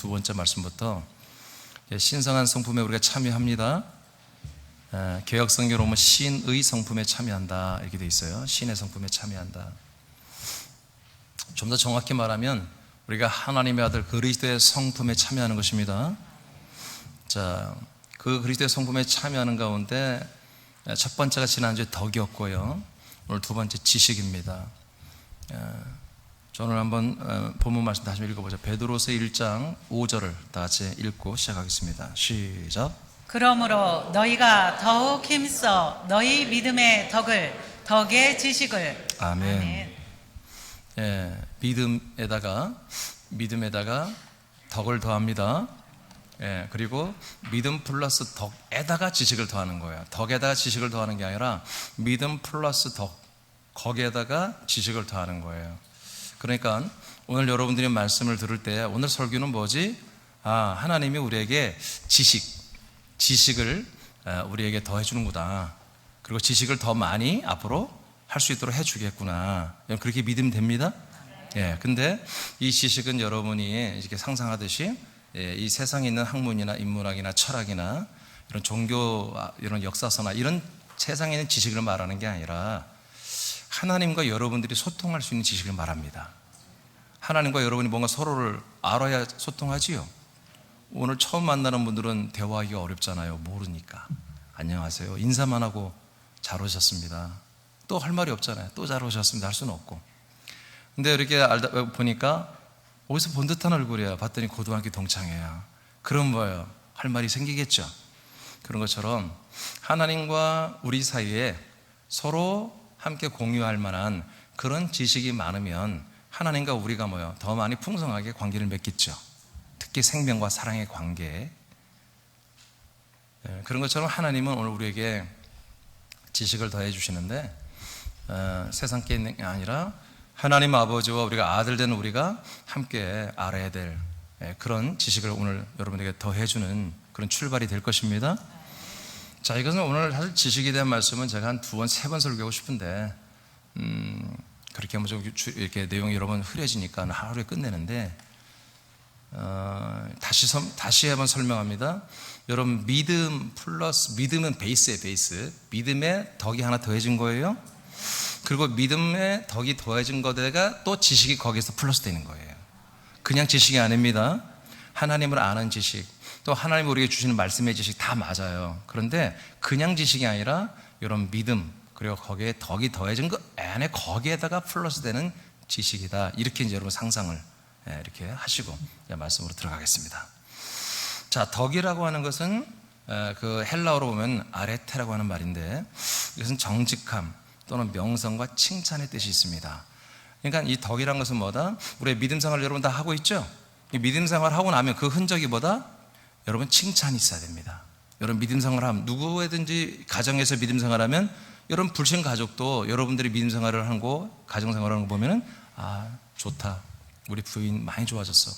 두 번째 말씀부터 신성한 성품에 우리가 참여합니다. 개역성경으로 보면 신의 성품에 참여한다 이렇게 돼 있어요. 신의 성품에 참여한다. 좀 더 정확히 말하면 우리가 하나님의 아들 그리스도의 성품에 참여하는 것입니다. 자, 그 그리스도의 성품에 참여하는 가운데 첫 번째가 지난주에 덕이었고요. 오늘 두 번째 지식입니다. 오늘 한번 본문 말씀 다시 읽어보죠. 베드로서 1장 5절을 다 같이 읽고 시작하겠습니다. 시작. 그러므로 너희가 더욱 힘써 너희 믿음의 덕의 지식을. 아멘. 예, 믿음에다가 덕을 더합니다. 예, 그리고 믿음 플러스 덕에다가 지식을 더하는 거예요. 덕에다가 지식을 더하는 게 아니라 믿음 플러스 덕, 거기에다가 지식을 더하는 거예요. 그러니까 오늘 여러분들이 말씀을 들을 때 오늘 설교는 뭐지? 하나님이 우리에게 지식을 우리에게 더해 주는구나. 그리고 지식을 더 많이 앞으로 할 수 있도록 해주겠구나. 그렇게 믿으면 됩니다. 예, 근데 이 지식은 여러분이 이렇게 상상하듯이 이 세상에 있는 학문이나 인문학이나 철학이나 이런 종교, 이런 역사서나 이런 세상에 있는 지식을 말하는 게 아니라 하나님과 여러분들이 소통할 수 있는 지식을 말합니다. 하나님과 여러분이 뭔가 서로를 알아야 소통하지요. 오늘 처음 만나는 분들은 대화하기가 어렵잖아요. 모르니까. 안녕하세요. 인사만 하고 잘 오셨습니다. 또 할 말이 없잖아요. 또 잘 오셨습니다 할 수는 없고. 근데 이렇게 알다 보니까 어디서 본 듯한 얼굴이야. 봤더니 고등학교 동창이에요. 그럼 뭐예요? 할 말이 생기겠죠. 그런 것처럼 하나님과 우리 사이에 서로 함께 공유할 만한 그런 지식이 많으면 하나님과 우리가 뭐예요? 더 많이 풍성하게 관계를 맺겠죠. 특히 생명과 사랑의 관계. 그런 것처럼 하나님은 오늘 우리에게 지식을 더해 주시는데 세상 게 있는 게 아니라 하나님 아버지와 우리가 아들 되는 우리가 함께 알아야 될 그런 지식을 오늘 여러분에게 더해주는 그런 출발이 될 것입니다. 자, 이것은 오늘 사실 지식에 대한 말씀은 제가 한 두 번, 세 번 설교하고 싶은데 그렇게 하면 좀 이렇게 내용이 여러 번 흐려지니까 하루에 끝내는데 다시 한번 설명합니다. 여러분, 믿음 플러스 믿음은 베이스예요. 베이스. 믿음에 덕이 하나 더해진 거예요. 그리고 믿음에 덕이 더해진 거다가 또 지식이 거기서 플러스 되는 거예요. 그냥 지식이 아닙니다. 하나님을 아는 지식, 또 하나님 우리에게 주시는 말씀의 지식 다 맞아요. 그런데 그냥 지식이 아니라 이런 믿음, 그리고 거기에 덕이 더해진 거 안에 거기에다가 플러스 되는 지식이다. 이렇게 이제 여러분 상상을 이렇게 하시고 말씀으로 들어가겠습니다. 자, 덕이라고 하는 것은 그 헬라어로 보면 아레테라고 하는 말인데 이것은 정직함 또는 명성과 칭찬의 뜻이 있습니다. 그러니까 이 덕이라는 것은 뭐다? 우리의 믿음 생활을 여러분 다 하고 있죠? 이 믿음 생활을 하고 나면 그 흔적이 뭐다? 여러분 칭찬이 있어야 됩니다. 여러분 믿음 생활을 하면 누구든지 가정에서 믿음 생활하면 여러분 불신 가족도 여러분들이 믿음 생활을 하고 가정 생활을 하는 거 보면은 좋다. 우리 부인 많이 좋아졌어.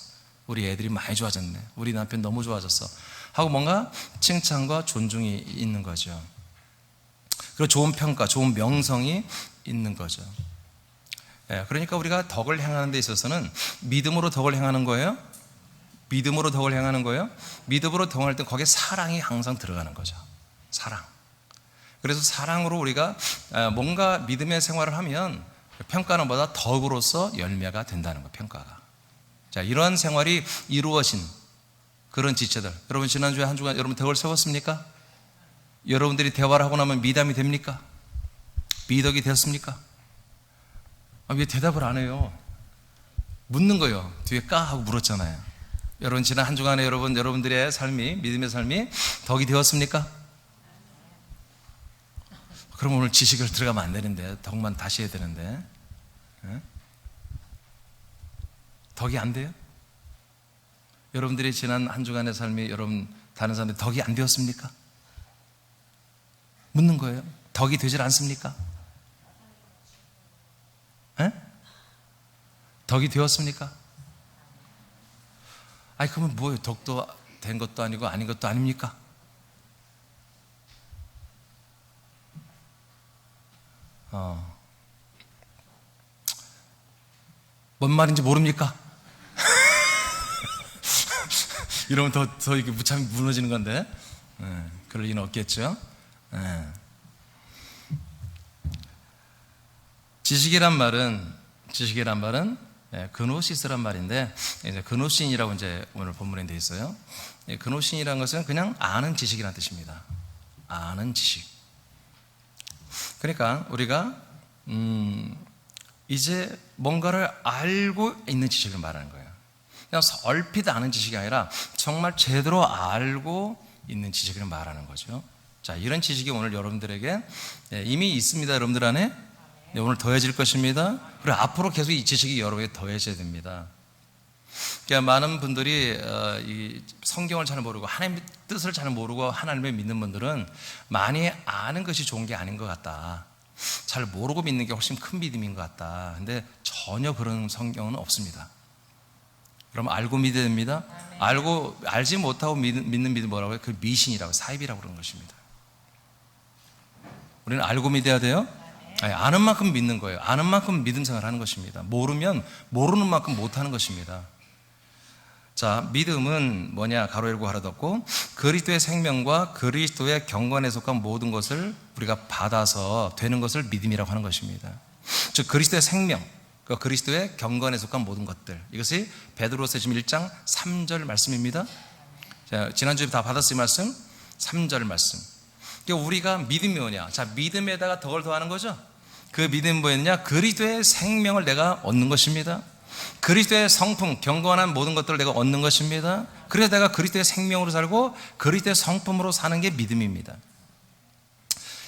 우리 애들이 많이 좋아졌네. 우리 남편 너무 좋아졌어. 하고 뭔가 칭찬과 존중이 있는 거죠. 그리고 좋은 평가, 좋은 명성이 있는 거죠. 그러니까 우리가 덕을 행하는 데 있어서는 믿음으로 덕을 행하는 거예요. 믿음으로 덕을 행하는 거예요. 믿음으로 덕을 할 때 거기에 사랑이 항상 들어가는 거죠. 사랑. 그래서 사랑으로 우리가 뭔가 믿음의 생활을 하면 평가는 보다 덕으로서 열매가 된다는 거예요. 평가가. 자, 이러한 생활이 이루어진 그런 지체들. 여러분 지난주에 한 주간 여러분 덕을 세웠습니까? 여러분들이 대화를 하고 나면 미담이 됩니까? 미덕이 되었습니까? 왜 대답을 안 해요? 묻는 거예요. 뒤에 까 하고 물었잖아요. 여러분 지난 한 주간에 여러분들의 삶이, 믿음의 삶이 덕이 되었습니까? 그럼 오늘 지식을 들어가면 안 되는데 덕만 다시 해야 되는데 덕이 안 돼요? 여러분들이 지난 한 주간의 삶이 여러분 다른 사람들 덕이 안 되었습니까? 묻는 거예요. 덕이 되질 않습니까? 덕이 되었습니까? 그러면 뭐예요? 덕도 된 것도 아니고 아닌 것도 아닙니까? 뭔 말인지 모릅니까? 이러면 더 이렇게 무참히 무너지는 건데, 그럴 리는 없겠죠. 지식이란 말은 그노시스란 말인데, 이제 그노신이라고 이제 오늘 본문에 되어 있어요. 그노신이라는 것은 그냥 아는 지식이라는 뜻입니다. 아는 지식. 그러니까 우리가 이제 뭔가를 알고 있는 지식을 말하는 거예요. 그냥 얼핏 아는 지식이 아니라 정말 제대로 알고 있는 지식을 말하는 거죠. 자, 이런 지식이 오늘 여러분들에게 이미 있습니다. 여러분들 안에 오늘 더해질 것입니다. 그리고 앞으로 계속 이 지식이 여러분에게 더해져야 됩니다. 그러니까 많은 분들이 이 성경을 잘 모르고 하나님의 뜻을 잘 모르고 하나님을 믿는 분들은 많이 아는 것이 좋은 게 아닌 것 같다. 잘 모르고 믿는 게 훨씬 큰 믿음인 것 같다. 근데 전혀 그런 성경은 없습니다. 그럼 알고 믿어야 됩니다. 알지 못하고 믿는 믿음 뭐라고 해요? 그 미신이라고, 사입이라고 그러는 것입니다. 우리는 알고 믿어야 돼요. 아니, 아는 만큼 믿는 거예요. 아는 만큼 믿음 생활하는 것입니다. 모르면 모르는 만큼 못하는 것입니다. 자, 믿음은 뭐냐? 가로 열고 하나 닫고, 그리스도의 생명과 그리스도의 경건에 속한 모든 것을 우리가 받아서 되는 것을 믿음이라고 하는 것입니다. 즉 그리스도의 생명, 그리스도의 경건에 속한 모든 것들, 이것이 베드로서 지금 1장 3절 말씀입니다. 자, 지난주에 다 받았을 말씀, 3절 말씀. 그러니까 우리가 믿음이 뭐냐? 자, 믿음에다가 덕을 더하는 거죠. 그 믿음이 뭐였냐? 그리스도의 생명을 내가 얻는 것입니다. 그리스도의 성품, 경건한 모든 것들을 내가 얻는 것입니다. 그래서 내가 그리스도의 생명으로 살고 그리스도의 성품으로 사는 게 믿음입니다.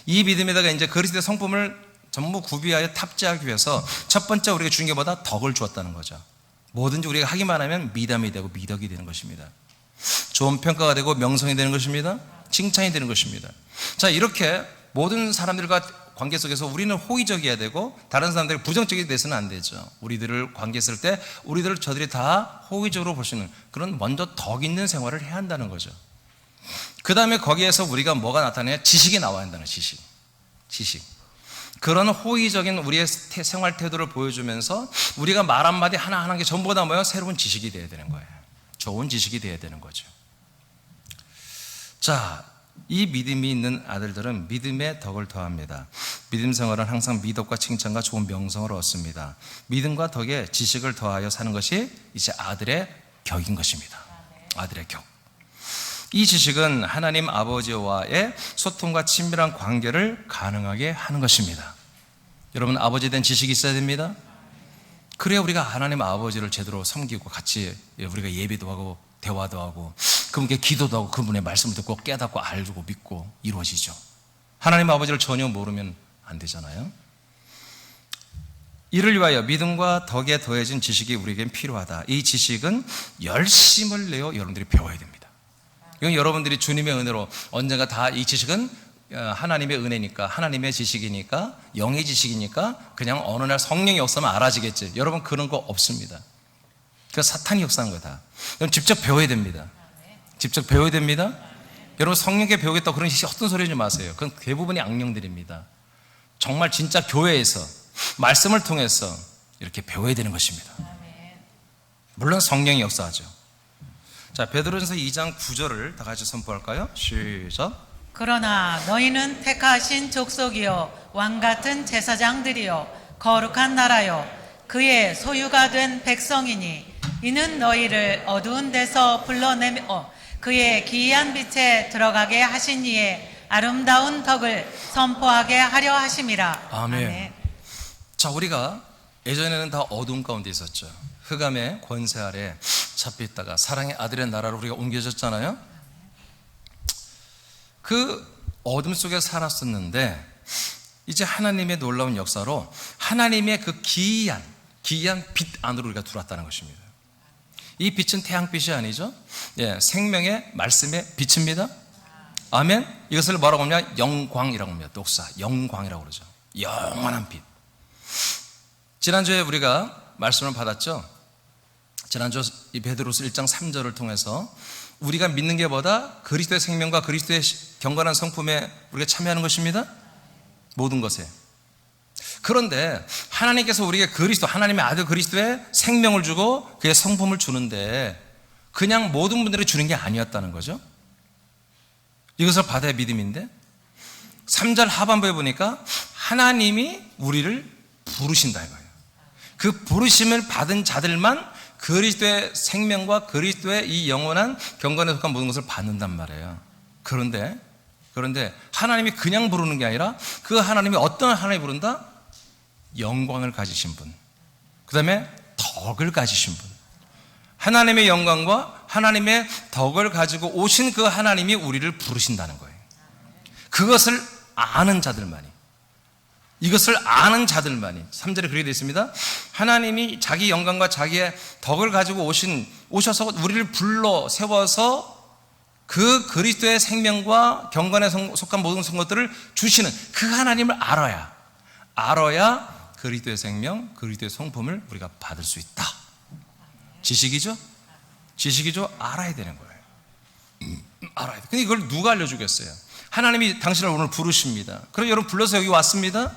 이 믿음에다가 이제 그리스도의 성품을 전부 구비하여 탑재하기 위해서 첫 번째 우리가 주는 것보다 덕을 주었다는 거죠. 뭐든지 우리가 하기만 하면 미담이 되고 미덕이 되는 것입니다. 좋은 평가가 되고 명성이 되는 것입니다. 칭찬이 되는 것입니다. 자, 이렇게 모든 사람들과 관계 속에서 우리는 호의적이어야 되고 다른 사람들이 부정적이 돼서는 안 되죠. 우리들을 관계했을 때 우리들을 저들이 다 호의적으로 볼 수 있는 그런 먼저 덕 있는 생활을 해야 한다는 거죠. 그 다음에 거기에서 우리가 뭐가 나타나냐? 지식이 나와야 한다는 지식. 그런 호의적인 우리의 생활 태도를 보여주면서 우리가 말 한마디 하나하나 게 전부 다 뭐예요? 새로운 지식이 되어야 되는 거예요. 좋은 지식이 되어야 되는 거죠. 자, 이 믿음이 있는 아들들은 믿음의 덕을 더합니다. 믿음 생활은 항상 미덕과 칭찬과 좋은 명성을 얻습니다. 믿음과 덕에 지식을 더하여 사는 것이 이제 아들의 격인 것입니다. 아들의 격. 이 지식은 하나님 아버지와의 소통과 친밀한 관계를 가능하게 하는 것입니다. 여러분, 아버지에 대한 지식이 있어야 됩니다. 그래야 우리가 하나님 아버지를 제대로 섬기고 같이 우리가 예배도 하고 대화도 하고 그분께 기도도 하고 그분의 말씀을 듣고 깨닫고 알고 믿고 이루어지죠. 하나님 아버지를 전혀 모르면 안 되잖아요. 이를 위하여 믿음과 덕에 더해진 지식이 우리에겐 필요하다. 이 지식은 열심을 내어 여러분들이 배워야 됩니다. 이건 여러분들이 주님의 은혜로 언젠가 다 이 지식은 하나님의 은혜니까, 하나님의 지식이니까, 영의 지식이니까 그냥 어느 날 성령의 역사만 알아지겠지. 여러분, 그런 거 없습니다. 그 사탄이 역사한 거다. 여러분, 직접 배워야 됩니다. 직접 배워야 됩니다. 여러분, 성령께 배우겠다고 그런 헛된 소리 하지 마세요. 그건 대부분이 악령들입니다. 정말 진짜 교회에서 말씀을 통해서 이렇게 배워야 되는 것입니다. 물론 성령이 역사하죠. 자, 베드로전서 2장 9절을 다 같이 선포할까요? 시작. 그러나 너희는 택하신 족속이요 왕같은 제사장들이요 거룩한 나라요 그의 소유가 된 백성이니 이는 너희를 어두운 데서 불러내며 그의 기이한 빛에 들어가게 하신 이의 아름다운 덕을 선포하게 하려 하심이라. 아멘. 자, 우리가 예전에는 다 어두운 가운데 있었죠. 흑암의 권세 아래 잡혀 있다가 사랑의 아들의 나라로 우리가 옮겨졌잖아요. 그 어둠 속에 살았었는데 이제 하나님의 놀라운 역사로 하나님의 그 기이한 빛 안으로 우리가 들어왔다는 것입니다. 이 빛은 태양빛이 아니죠. 예, 생명의 말씀의 빛입니다. 아멘. 이것을 뭐라고 하냐? 영광이라고 합니다. 독사 영광이라고 그러죠. 영원한 빛. 지난주에 우리가 말씀을 받았죠. 지난주 이 베드로서 1장 3절을 통해서 우리가 믿는 게 뭐다? 그리스도의 생명과 그리스도의 경건한 성품에 우리가 참여하는 것입니다. 모든 것에. 그런데 하나님께서 우리에게 하나님의 아들 그리스도의 생명을 주고 그의 성품을 주는데 그냥 모든 분들이 주는 게 아니었다는 거죠. 이것을 받아야 믿음인데 3절 하반부에 보니까 하나님이 우리를 부르신다 이거예요. 그 부르심을 받은 자들만 그리스도의 생명과 그리스도의 이 영원한 경건에 속한 모든 것을 받는단 말이에요. 그런데 하나님이 그냥 부르는 게 아니라 그 하나님이 어떤 하나님이 부른다? 영광을 가지신 분, 그 다음에 덕을 가지신 분, 하나님의 영광과 하나님의 덕을 가지고 오신 그 하나님이 우리를 부르신다는 거예요. 그것을 아는 자들만이, 이것을 아는 자들만이, 3절에 그렇게 되어 있습니다. 하나님이 자기 영광과 자기의 덕을 가지고 오셔서 우리를 불러 세워서 그 그리스도의 생명과 경건에 속한 모든 것들을 주시는 그 하나님을 알아야 그리스도의 생명, 그리스도의 성품을 우리가 받을 수 있다. 지식이죠? 알아야 되는 거예요. 알아야 돼. 근데 이걸 누가 알려주겠어요? 하나님이 당신을 오늘 부르십니다. 그럼 여러분 불러서 여기 왔습니다.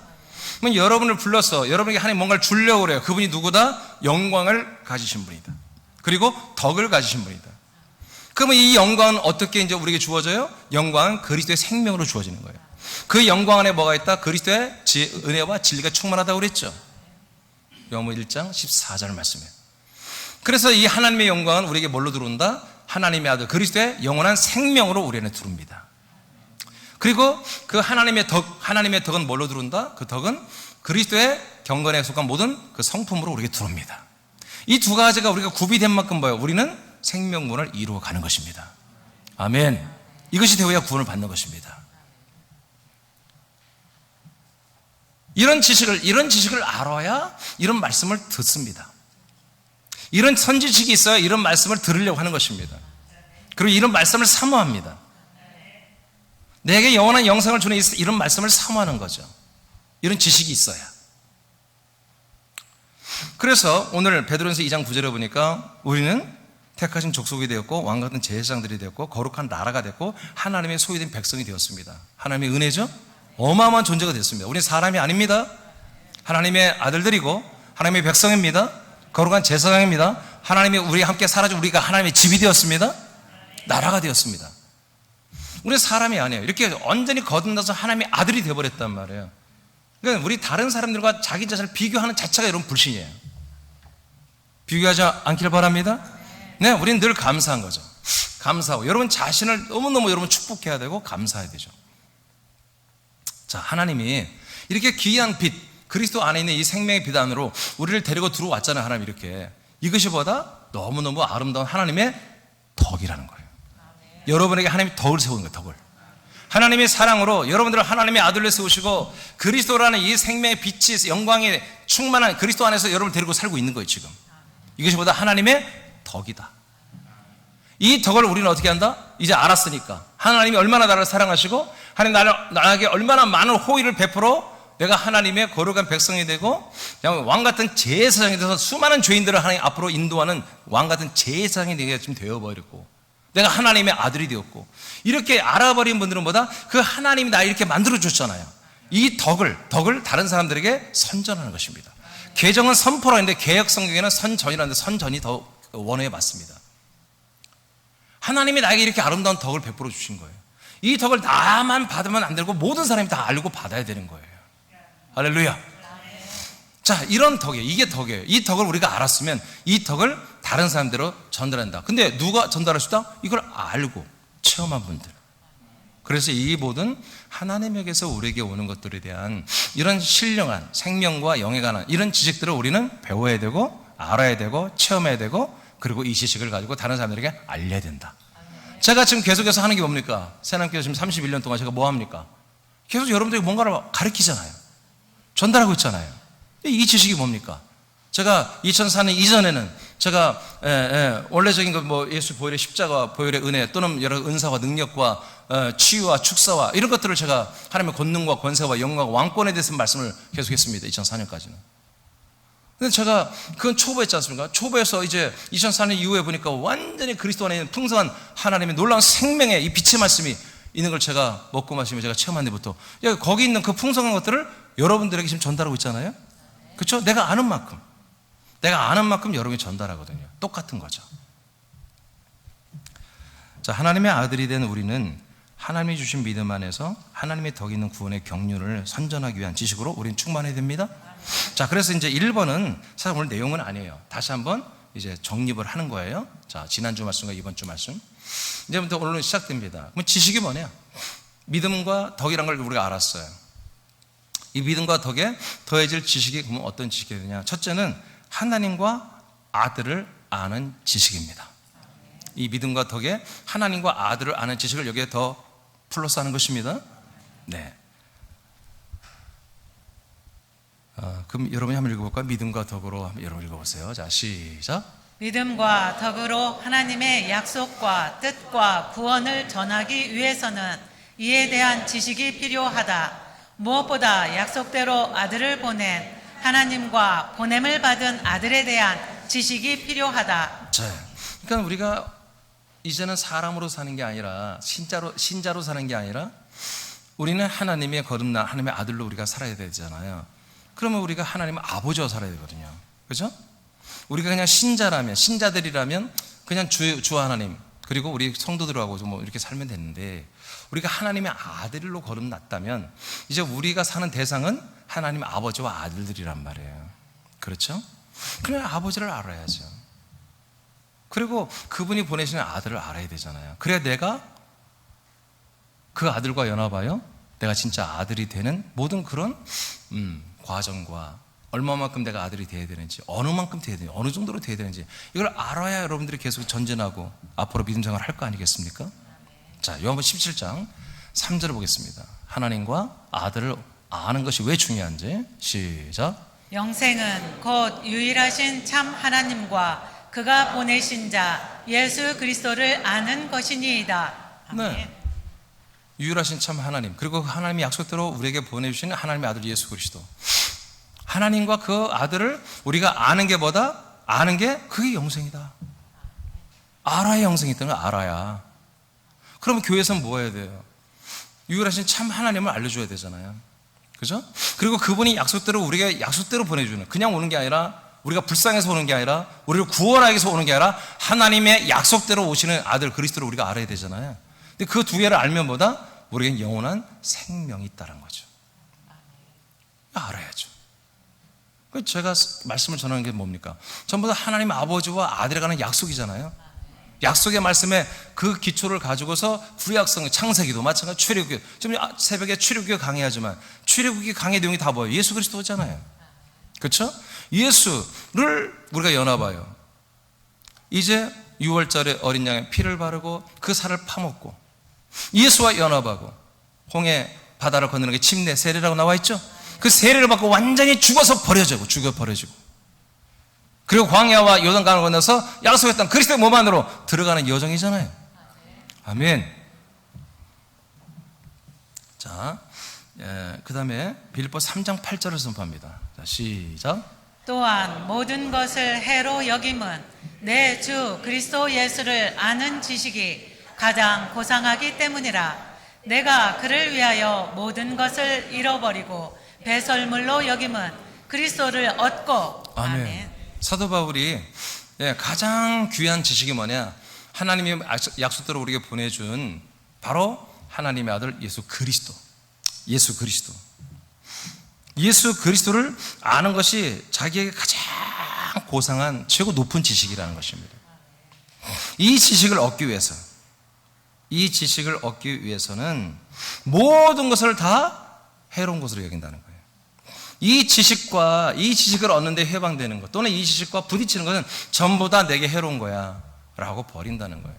그럼 여러분을 불러서 여러분에게 하나님 뭔가를 주려고 그래요. 그분이 누구다? 영광을 가지신 분이다. 그리고 덕을 가지신 분이다. 그러면 이 영광은 어떻게 이제 우리에게 주어져요? 영광은 그리스도의 생명으로 주어지는 거예요. 그 영광 안에 뭐가 있다? 그리스도의 은혜와 진리가 충만하다고 그랬죠. 요한복음 1장 14절 말씀에. 그래서 이 하나님의 영광은 우리에게 뭘로 들어온다? 하나님의 아들 그리스도의 영원한 생명으로 우리 안에 들어옵니다. 그리고 그 하나님의 덕은 뭘로 들어온다? 그 덕은 그리스도의 경건에 속한 모든 그 성품으로 우리에게 들어옵니다. 이 두 가지가 우리가 구비된 만큼 뭐예요? 우리는 생명문을 이루어 가는 것입니다. 아멘. 이것이 되어야 구원을 받는 것입니다. 이런 지식을 알아야 이런 말씀을 듣습니다. 이런 선지식이 있어야 이런 말씀을 들으려고 하는 것입니다. 그리고 이런 말씀을 사모합니다. 내게 영원한 영생을 주는 이런 말씀을 사모하는 거죠. 이런 지식이 있어야. 그래서 오늘 베드로전서 2장 9절에 보니까 우리는 택하신 족속이 되었고 왕같은 제사장들이 되었고 거룩한 나라가 됐고 하나님의 소유된 백성이 되었습니다. 하나님의 은혜죠. 어마어마한 존재가 됐습니다. 우리는 사람이 아닙니다. 하나님의 아들들이고 하나님의 백성입니다. 거룩한 제사장입니다. 하나님이 우리와 함께 살아준 우리가 하나님의 집이 되었습니다. 나라가 되었습니다. 우리는 사람이 아니에요. 이렇게 완전히 거듭나서 하나님의 아들이 되어버렸단 말이에요. 그러니까 우리 다른 사람들과 자기 자신을 비교하는 자체가 여러분 불신이에요. 비교하지 않기를 바랍니다. 네, 우리는 늘 감사한 거죠. 감사하고 여러분 자신을 너무너무 여러분 축복해야 되고 감사해야 되죠. 자, 하나님이 이렇게 귀한 빛, 그리스도 안에 있는 이 생명의 빛 안으로 우리를 데리고 들어왔잖아요. 하나님 이렇게. 이것이 보다 너무너무 아름다운 하나님의 덕이라는 거예요. 여러분에게 하나님이 덕을 세우는 거예요. 덕을. 하나님의 사랑으로 여러분들을 하나님의 아들로 세우시고 그리스도라는 이 생명의 빛이 영광이 충만한 그리스도 안에서 여러분을 데리고 살고 있는 거예요. 지금 이것이 보다 하나님의 덕이다. 이 덕을 우리는 어떻게 한다? 이제 알았으니까 하나님이 얼마나 나를 사랑하시고 하나님 나에게 얼마나 많은 호의를 베풀어 내가 하나님의 거룩한 백성이 되고 왕같은 제사장이 돼서 수많은 죄인들을 하나님 앞으로 인도하는 왕같은 제사장이 내가 지금 되어버렸고 내가 하나님의 아들이 되었고 이렇게 알아버린 분들은 뭐다? 그 하나님이 나 이렇게 만들어줬잖아요. 이 덕을 다른 사람들에게 선전하는 것입니다. 개정은 선포라 했는데 개역 성경에는 선전이라는데 선전이 더 원어에 맞습니다. 하나님이 나에게 이렇게 아름다운 덕을 베풀어 주신 거예요. 이 덕을 나만 받으면 안 되고 모든 사람이 다 알고 받아야 되는 거예요. 할렐루야. 자, 이런 덕이에요. 이게 덕이에요. 이 덕을 우리가 알았으면 이 덕을 다른 사람들로 전달한다. 근데 누가 전달할 수 있다? 이걸 알고 체험한 분들. 그래서 이 모든 하나님에게서 우리에게 오는 것들에 대한 이런 신령한 생명과 영에 관한 이런 지식들을 우리는 배워야 되고 알아야 되고 체험해야 되고 그리고 이 지식을 가지고 다른 사람들에게 알려야 된다. 제가 지금 계속해서 하는 게 뭡니까? 새남교회 지금 31년 동안 제가 뭐 합니까? 계속 여러분들에게 뭔가를 가르치잖아요. 전달하고 있잖아요. 이 지식이 뭡니까? 제가 2004년 이전에는 제가 원래적인 거 뭐 예수 보혈의 십자가, 보혈의 은혜 또는 여러 은사와 능력과 치유와 축사와 이런 것들을 제가 하나님의 권능과 권세와 영광과 왕권에 대해서 말씀을 계속했습니다. 2004년까지는. 근데 제가 그건 초보였지 않습니까? 초보에서 이제 2004년 이후에 보니까 완전히 그리스도 안에 있는 풍성한 하나님의 놀라운 생명의 이 빛의 말씀이 있는 걸 제가 먹고 마시며 제가 체험한 데부터 거기 있는 그 풍성한 것들을 여러분들에게 지금 전달하고 있잖아요. 그렇죠? 내가 아는 만큼 여러분이 전달하거든요. 똑같은 거죠. 자, 하나님의 아들이 된 우리는 하나님이 주신 믿음 안에서 하나님의 덕 있는 구원의 경륜을 선전하기 위한 지식으로 우리는 충만해야 됩니다. 자, 그래서 이제 1번은 사실 오늘 내용은 아니에요. 다시 한번 이제 정립을 하는 거예요. 자, 지난주 말씀과 이번 주 말씀. 이제부터 오늘은 시작됩니다. 그럼 지식이 뭐냐? 믿음과 덕이란 걸 우리가 알았어요. 이 믿음과 덕에 더해질 지식이 그러면 어떤 지식이 되냐? 첫째는 하나님과 아들을 아는 지식입니다. 이 믿음과 덕에 하나님과 아들을 아는 지식을 여기에 더 플러스하는 것입니다. 네. 그럼 여러분이 한번 읽어볼까요? 믿음과 덕으로 한번 여러분 읽어보세요. 자, 시작. 믿음과 덕으로 하나님의 약속과 뜻과 구원을 전하기 위해서는 이에 대한 지식이 필요하다. 무엇보다 약속대로 아들을 보낸 하나님과 보냄을 받은 아들에 대한 지식이 필요하다. 자, 그러니까 우리가 이제는 사람으로 사는 게 아니라 신자로 사는 게 아니라 우리는 하나님의 거듭난 하나님의 아들로 우리가 살아야 되잖아요. 그러면 우리가 하나님의 아버지와 살아야 되거든요. 그렇죠? 우리가 그냥 신자들이라면 그냥 주 하나님 그리고 우리 성도들하고 뭐 이렇게 살면 되는데 우리가 하나님의 아들로 거듭났다면 이제 우리가 사는 대상은 하나님 아버지와 아들들이란 말이에요. 그렇죠? 그러면 아버지를 알아야죠. 그리고 그분이 보내시는 아들을 알아야 되잖아요. 그래야 내가 그 아들과 연합하여 내가 진짜 아들이 되는 모든 그런 과정과 얼마만큼 내가 아들이 돼야 되는지, 어느 만큼 돼야 되는지, 어느 정도로 돼야 되는지 이걸 알아야 여러분들이 계속 전진하고 앞으로 믿음 생활을 할 거 아니겠습니까? 자, 요한복음 17장 3절을 보겠습니다. 하나님과 아들을 아는 것이 왜 중요한지 시작. 영생은 곧 유일하신 참 하나님과 그가 보내신 자 예수 그리스도를 아는 것이니이다. 아멘. 네. 유일하신 참 하나님 그리고 하나님의 약속대로 우리에게 보내주시는 하나님의 아들 예수 그리스도, 하나님과 그 아들을 우리가 아는 게 뭐다? 아는 게 그게 영생이다. 알아야 영생이 있다는 걸 알아야. 그러면 교회에서는 뭐 해야 돼요? 유일하신 참 하나님을 알려줘야 되잖아요. 그죠? 그리고 그분이 약속대로 우리가 약속대로 보내주는, 그냥 오는 게 아니라 우리가 불쌍해서 오는 게 아니라 우리를 구원하기 위해서 오는 게 아니라 하나님의 약속대로 오시는 아들 그리스도를 우리가 알아야 되잖아요. 근데 그 두 개를 알면 뭐다? 우리에겐 영원한 생명이 있다는 거죠. 알아야죠. 제가 말씀을 전하는 게 뭡니까? 전부 다 하나님 아버지와 아들에 관한 약속이잖아요. 약속의 말씀에 그 기초를 가지고서 구약성, 창세기도 마찬가지, 출애굽기. 지금 새벽에 출애굽기가 강의하지만 출애굽기 강의 내용이 다 뭐예요? 예수 그리스도잖아요. 그렇죠? 예수를 우리가 연합하여 이제 6월절에 어린 양의 피를 바르고 그 살을 파먹고 예수와 연합하고 홍해 바다를 건너는 게 침례 세례라고 나와 있죠. 그 세례를 받고 완전히 죽어 버려지고 그리고 광야와 요단강을 건너서 약속했던 그리스도의 몸 안으로 들어가는 여정이잖아요. 아멘. 자, 그 다음에 빌립보 3장 8절을 선포합니다. 자, 시작. 또한 모든 것을 해로 여김은 내 주 그리스도 예수를 아는 지식이 가장 고상하기 때문이라. 내가 그를 위하여 모든 것을 잃어버리고 배설물로 여김은 그리스도를 얻고. 아멘. 사도 바울이 가장 귀한 지식이 뭐냐? 하나님의 약속대로 우리에게 보내준 바로 하나님의 아들 예수 그리스도. 예수 그리스도를 아는 것이 자기에게 가장 고상한 최고 높은 지식이라는 것입니다. 이 지식을 얻기 위해서는 모든 것을 다 해로운 것으로 여긴다는 거예요. 이 지식을 얻는데 해방되는 것, 또는 이 지식과 부딪히는 것은 전부 다 내게 해로운 거야 라고 버린다는 거예요.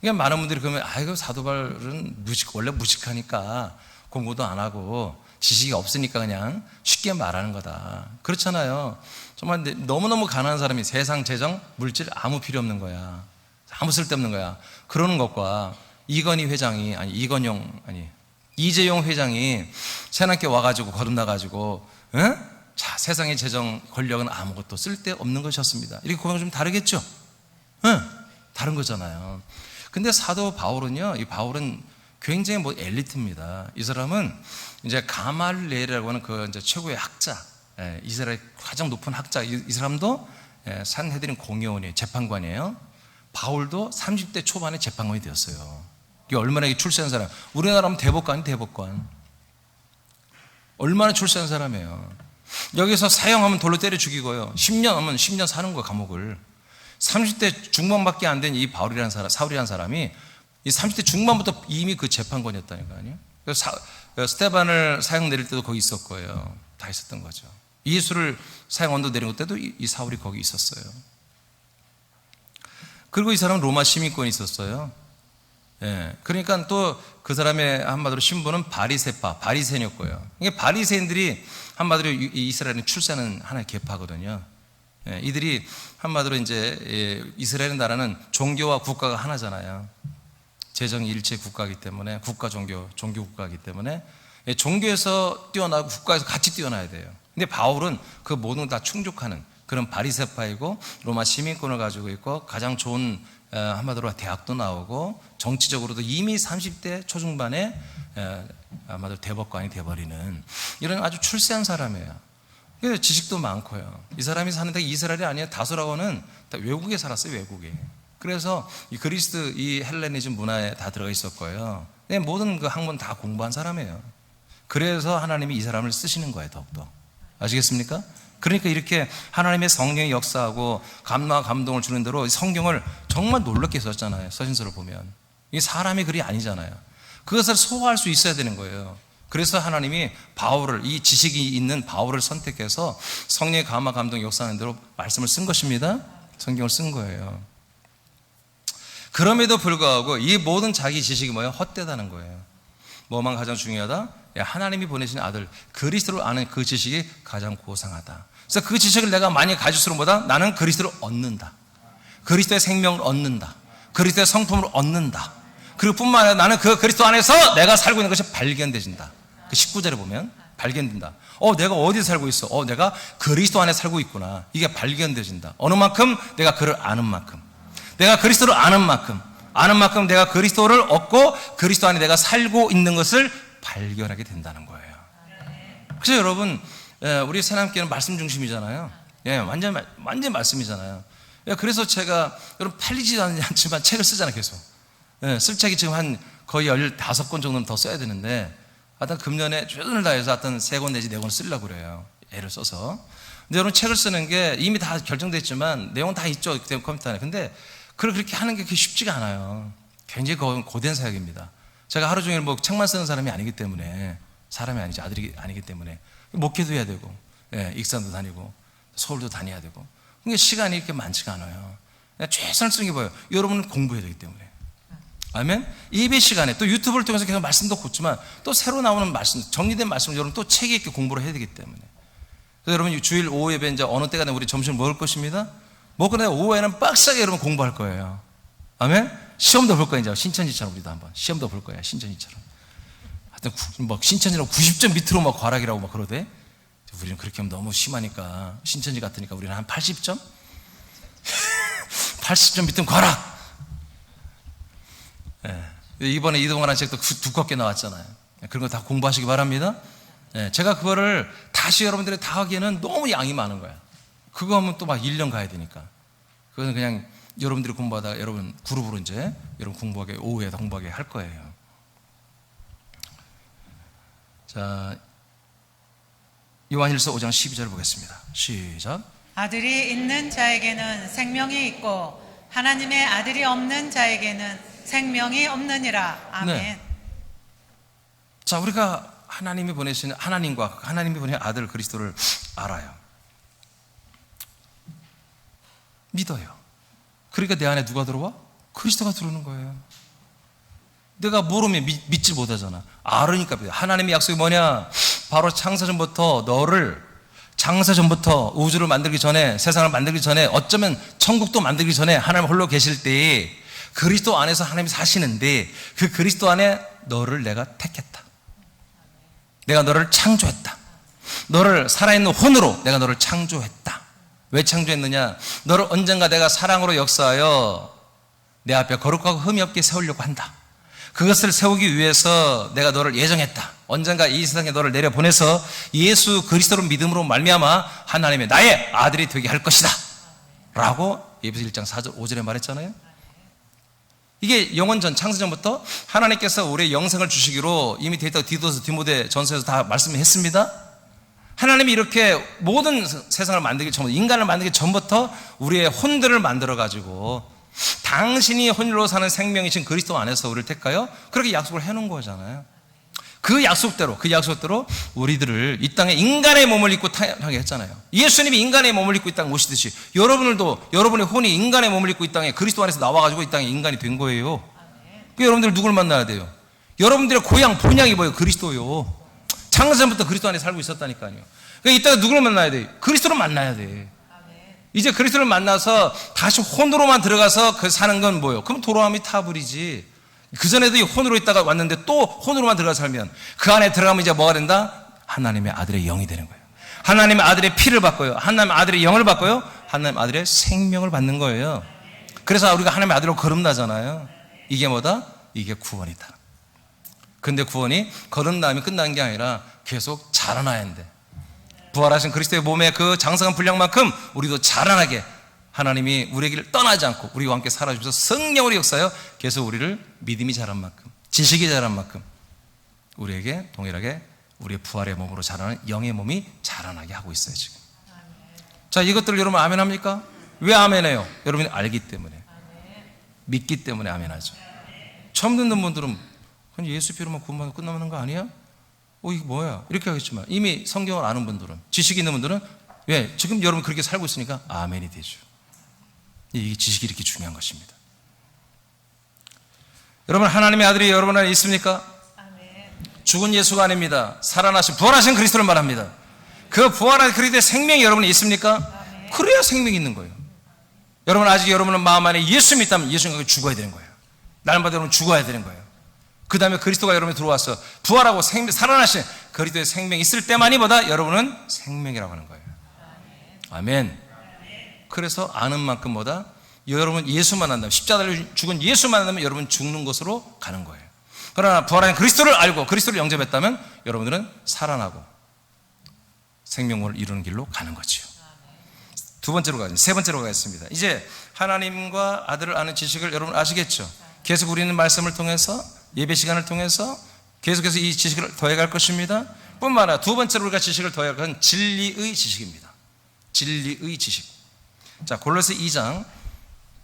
그러니까 많은 분들이 그러면 아이고 사도바울은 원래 무식하니까 공부도 안 하고 지식이 없으니까 그냥 쉽게 말하는 거다. 그렇잖아요. 정말 너무너무 가난한 사람이 세상 재정 물질 아무 필요 없는 거야, 아무 쓸데없는 거야, 그러는 것과 이재용 회장이 새남께 와가지고 거듭나가지고 자, 세상의 재정 권력은 아무것도 쓸데없는 것이었습니다. 이렇게 고백은 좀 다르겠죠? 다른 거잖아요. 근데 사도 바울은요, 이 바울은 굉장히 엘리트입니다. 이 사람은 이제 가말리엘이라고 하는 그 이제 최고의 학자, 이스라엘 가장 높은 학자, 이 사람도 산헤드린 공회원이에요. 재판관이에요. 바울도 30대 초반에 재판관이 되었어요. 이게 얼마나 출세한 사람. 우리나라면 대법관이 대법관. 얼마나 출세한 사람이에요. 여기서 사형하면 돌로 때려 죽이고요. 10년 하면 10년 사는 거예요, 감옥을. 30대 중반밖에 안 된 이 바울이라는 사람, 사울이라는 사람이 이 30대 중반부터 이미 그 재판관이었다니까요. 그래서 스테반을 사형 내릴 때도 거기 있었을 거예요. 다 있었던 거죠. 예수를 사형 언도 내린 때도 이 사울이 거기 있었어요. 그리고 이 사람은 로마 시민권이 있었어요. 예. 그러니까 또 그 사람의 한마디로 신분은 바리새파, 바리새인이었고요. 이게 바리새인들이 한마디로 이스라엘은 출세하는 하나의 계파거든요. 예. 이들이 한마디로 이제 이스라엘 나라는 종교와 국가가 하나잖아요. 재정 일체 국가이기 때문에 국가 종교 국가이기 때문에 종교에서 뛰어나고 국가에서 같이 뛰어나야 돼요. 근데 바울은 그 모든 걸 다 충족하는 그런 바리새파이고 로마 시민권을 가지고 있고 가장 좋은 한마디로 대학도 나오고 정치적으로도 이미 30대 초중반에 아마도 대법관이 돼버리는 이런 아주 출세한 사람이에요. 그래서 지식도 많고요. 이 사람이 사는데 이스라엘이 아니에요. 다소라고는 다 외국에 살았어요. 외국에. 그래서 이 그리스 이 헬레니즘 문화에 다 들어가 있었고요. 모든 그 학문 다 공부한 사람이에요. 그래서 하나님이 이 사람을 쓰시는 거예요. 더욱더. 아시겠습니까? 그러니까 이렇게 하나님의 성령이 역사하고 감동과 감동을 주는 대로 성경을 정말 놀랍게 썼잖아요. 서신서를 보면. 이게 사람의 글이 아니잖아요. 그것을 소화할 수 있어야 되는 거예요. 그래서 하나님이 바울을, 이 지식이 있는 바울을 선택해서 성령의 감화 감동 역사하는 대로 말씀을 쓴 것입니다. 성경을 쓴 거예요. 그럼에도 불구하고 이 모든 자기 지식이 뭐예요? 헛되다는 거예요. 뭐만 가장 중요하다? 하나님이 보내신 아들 그리스도를 아는 그 지식이 가장 고상하다. 그래서 그 지식을 내가 많이 가질수록 뭐다? 나는 그리스도를 얻는다. 그리스도의 생명을 얻는다. 그리스도의 성품을 얻는다. 그리고 뿐만 아니라 나는 그 그리스도 안에서 내가 살고 있는 것이 발견되진다. 그 19절에 보면 발견된다. 내가 어디에 살고 있어? 내가 그리스도 안에 살고 있구나. 이게 발견되진다. 어느 만큼? 내가 그를 아는 만큼. 내가 그리스도를 아는 만큼 내가 그리스도를 얻고 그리스도 안에 내가 살고 있는 것을 발견하게 된다는 거예요. 그래서 여러분, 우리 새남교회는 말씀 중심이잖아요. 완전 말씀이잖아요. 그래서 제가 여러분 팔리지 않지만 책을 쓰잖아요. 계속. 쓸 책이 지금 한 거의 15권 정도는 더 써야 되는데 하여튼 금년에 최선을 다해서 하여튼 3권 내지 4권 쓰려고 그래요. 애를 써서. 근데 여러분 책을 쓰는 게 이미 다 결정됐지만 내용은 다 있죠. 컴퓨터 안에. 근데 그렇게 하는 게 그렇게 쉽지가 않아요. 굉장히 고된 사역입니다. 제가 하루 종일 뭐 책만 쓰는 사람이 아니기 때문에 사람이 아니지 아들이 아니기 때문에 목회도 해야 되고 익산도 다니고 서울도 다녀야 되고 그러니까 시간이 이렇게 많지가 않아요. 최선을 쓰는 게 뭐예요? 여러분은 공부해야 되기 때문에. 아멘? 예배 시간에 또 유튜브를 통해서 계속 말씀도 걷지만 또 새로 나오는 말씀, 정리된 말씀을 여러분 또 책 읽게 공부를 해야 되기 때문에. 그래서 여러분 주일 오후 예배 이제 어느 때가 되면 우리 점심을 먹을 것입니다. 먹고 나서 오후에는 빡세게 여러분 공부할 거예요. 아멘? 시험도 볼 거예요. 이제 신천지처럼 우리도 한번 시험도 볼 거예요. 신천지처럼. 하여튼 막 신천지라고 90점 밑으로 막 과락이라고 막 그러대. 우리는 그렇게 하면 너무 심하니까 신천지 같으니까 우리는 한 80점? 80점 밑으로 과락. 이번에 이동환한 책도 두껍게 나왔잖아요. 그런 거 다 공부하시기 바랍니다. 제가 그거를 다시 여러분들이 다 하기에는 너무 양이 많은 거야. 그거 하면 또 막 1년 가야 되니까. 그거는 그냥 여러분들이 공부하다가 여러분 그룹으로 이제 여러분 공부하게 오후에 공부하게 할 거예요. 자, 요한일서 5장 12절 보겠습니다. 시작. 아들이 있는 자에게는 생명이 있고 하나님의 아들이 없는 자에게는 생명이 없느니라. 아멘. 네. 자, 우리가 하나님이 보내신 하나님과 하나님이 보내신 아들 그리스도를 알아요. 믿어요. 그러니까 내 안에 누가 들어와? 그리스도가 들어오는 거예요. 내가 모르면 믿지 못하잖아. 알으니까 믿어요. 하나님의 약속이 뭐냐? 바로 창세전부터 우주를 만들기 전에, 세상을 만들기 전에, 어쩌면 천국도 만들기 전에 하나님 홀로 계실 때에 그리스도 안에서 하나님이 사시는데 그 그리스도 안에 너를 내가 택했다. 내가 너를 창조했다. 너를 살아있는 혼으로 내가 너를 창조했다. 왜 창조했느냐? 너를 언젠가 내가 사랑으로 역사하여 내 앞에 거룩하고 흠이 없게 세우려고 한다. 그것을 세우기 위해서 내가 너를 예정했다. 언젠가 이 세상에 너를 내려보내서 예수 그리스도를 믿음으로 말미암아 하나님의 나의 아들이 되게 할 것이다 라고 에베소 1장 4절 5절에 말했잖아요. 이게 영원전 창세전부터 하나님께서 우리의 영생을 주시기로 이미 데이터가 디도서 디모데 전서에서 다 말씀했습니다. 하나님이 이렇게 모든 세상을 만들기 전, 인간을 만들기 전부터 우리의 혼들을 만들어 가지고 당신이 혼으로 사는 생명이신 그리스도 안에서 우리를 택하여 그렇게 약속을 해놓은 거잖아요. 그 약속대로 우리들을 이 땅에 인간의 몸을 입고 타하게 했잖아요. 예수님이 인간의 몸을 입고 이 땅에 오시듯이 여러분들도 여러분의 혼이 인간의 몸을 입고 이 땅에 그리스도 안에서 나와가지고 이 땅에 인간이 된 거예요. 그 여러분들 누굴 만나야 돼요? 여러분들의 고향 본향이 뭐예요? 그리스도요. 창세전부터 그리스도 안에 살고 있었다니까요. 그러니까 이따가 누구를 만나야 돼요? 그리스도를 만나야 돼. 이제 그리스도를 만나서 다시 혼으로만 들어가서 그 사는 건 뭐예요? 그럼 돌아오면 타불이지. 그전에도 이 혼으로 있다가 왔는데 또 혼으로만 들어가 살면 그 안에 들어가면 이제 뭐가 된다? 하나님의 아들의 영이 되는 거예요. 하나님의 아들의 피를 받고요. 하나님의 아들의 영을 받고요. 하나님의 아들의 생명을 받는 거예요. 그래서 우리가 하나님의 아들로 거듭나잖아요. 이게 뭐다? 이게 구원이다. 근데 구원이 거듭남이 끝난 게 아니라 계속 자라나야 한대. 부활하신 그리스도의 몸의 그 장성한 분량만큼 우리도 자라나게 하나님이 우리에게 떠나지 않고 우리와 함께 살아주셔서 성령으로 역사하여 계속 우리를 믿음이 자란 만큼, 지식이 자란 만큼 우리에게 동일하게 우리의 부활의 몸으로 자라는 영의 몸이 자라나게 하고 있어요 지금. 자, 이것들을 여러분 아멘합니까? 왜 아멘해요? 여러분이 알기 때문에, 믿기 때문에 아멘하죠. 처음 듣는 분들은 그냥 예수 피로만 구원받고 끝나는 거 아니야? 이게 뭐야? 이렇게 하겠지만 이미 성경을 아는 분들은, 지식이 있는 분들은 왜? 지금 여러분 그렇게 살고 있으니까 아멘이 되죠. 이게 지식이 이렇게 중요한 것입니다. 여러분, 하나님의 아들이 여러분 안에 있습니까? 아멘. 죽은 예수가 아닙니다. 살아나신 부활하신 그리스도를 말합니다. 그 부활한 그리스도의 생명이 여러분에 있습니까? 아멘. 그래야 생명이 있는 거예요. 여러분 아직 여러분은 마음 안에 예수 믿다면 예수님과 죽어야 되는 거예요. 날마다 여러분 죽어야 되는 거예요. 그 다음에 그리스도가 여러분에 들어와서 부활하고 살아나신 그리스도의 생명이 있을 때만이보다 여러분은 생명이라고 하는 거예요. 아멘. 그래서 아는 만큼 뭐다? 여러분 예수만 안다면, 십자가를 죽은 예수만 안다면 여러분 죽는 곳으로 가는 거예요. 그러나 부활한 그리스도를 알고 그리스도를 영접했다면 여러분들은 살아나고 생명을 이루는 길로 가는 거죠. 두 번째로 가겠습니다. 세 번째로 가겠습니다. 이제 하나님과 아들을 아는 지식을 여러분 아시겠죠? 계속 우리는 말씀을 통해서, 예배 시간을 통해서 계속해서 이 지식을 더해갈 것입니다. 뿐만 아니라 두 번째로 우리가 지식을 더해갈 것은 진리의 지식입니다. 진리의 지식. 자, 골로새 2장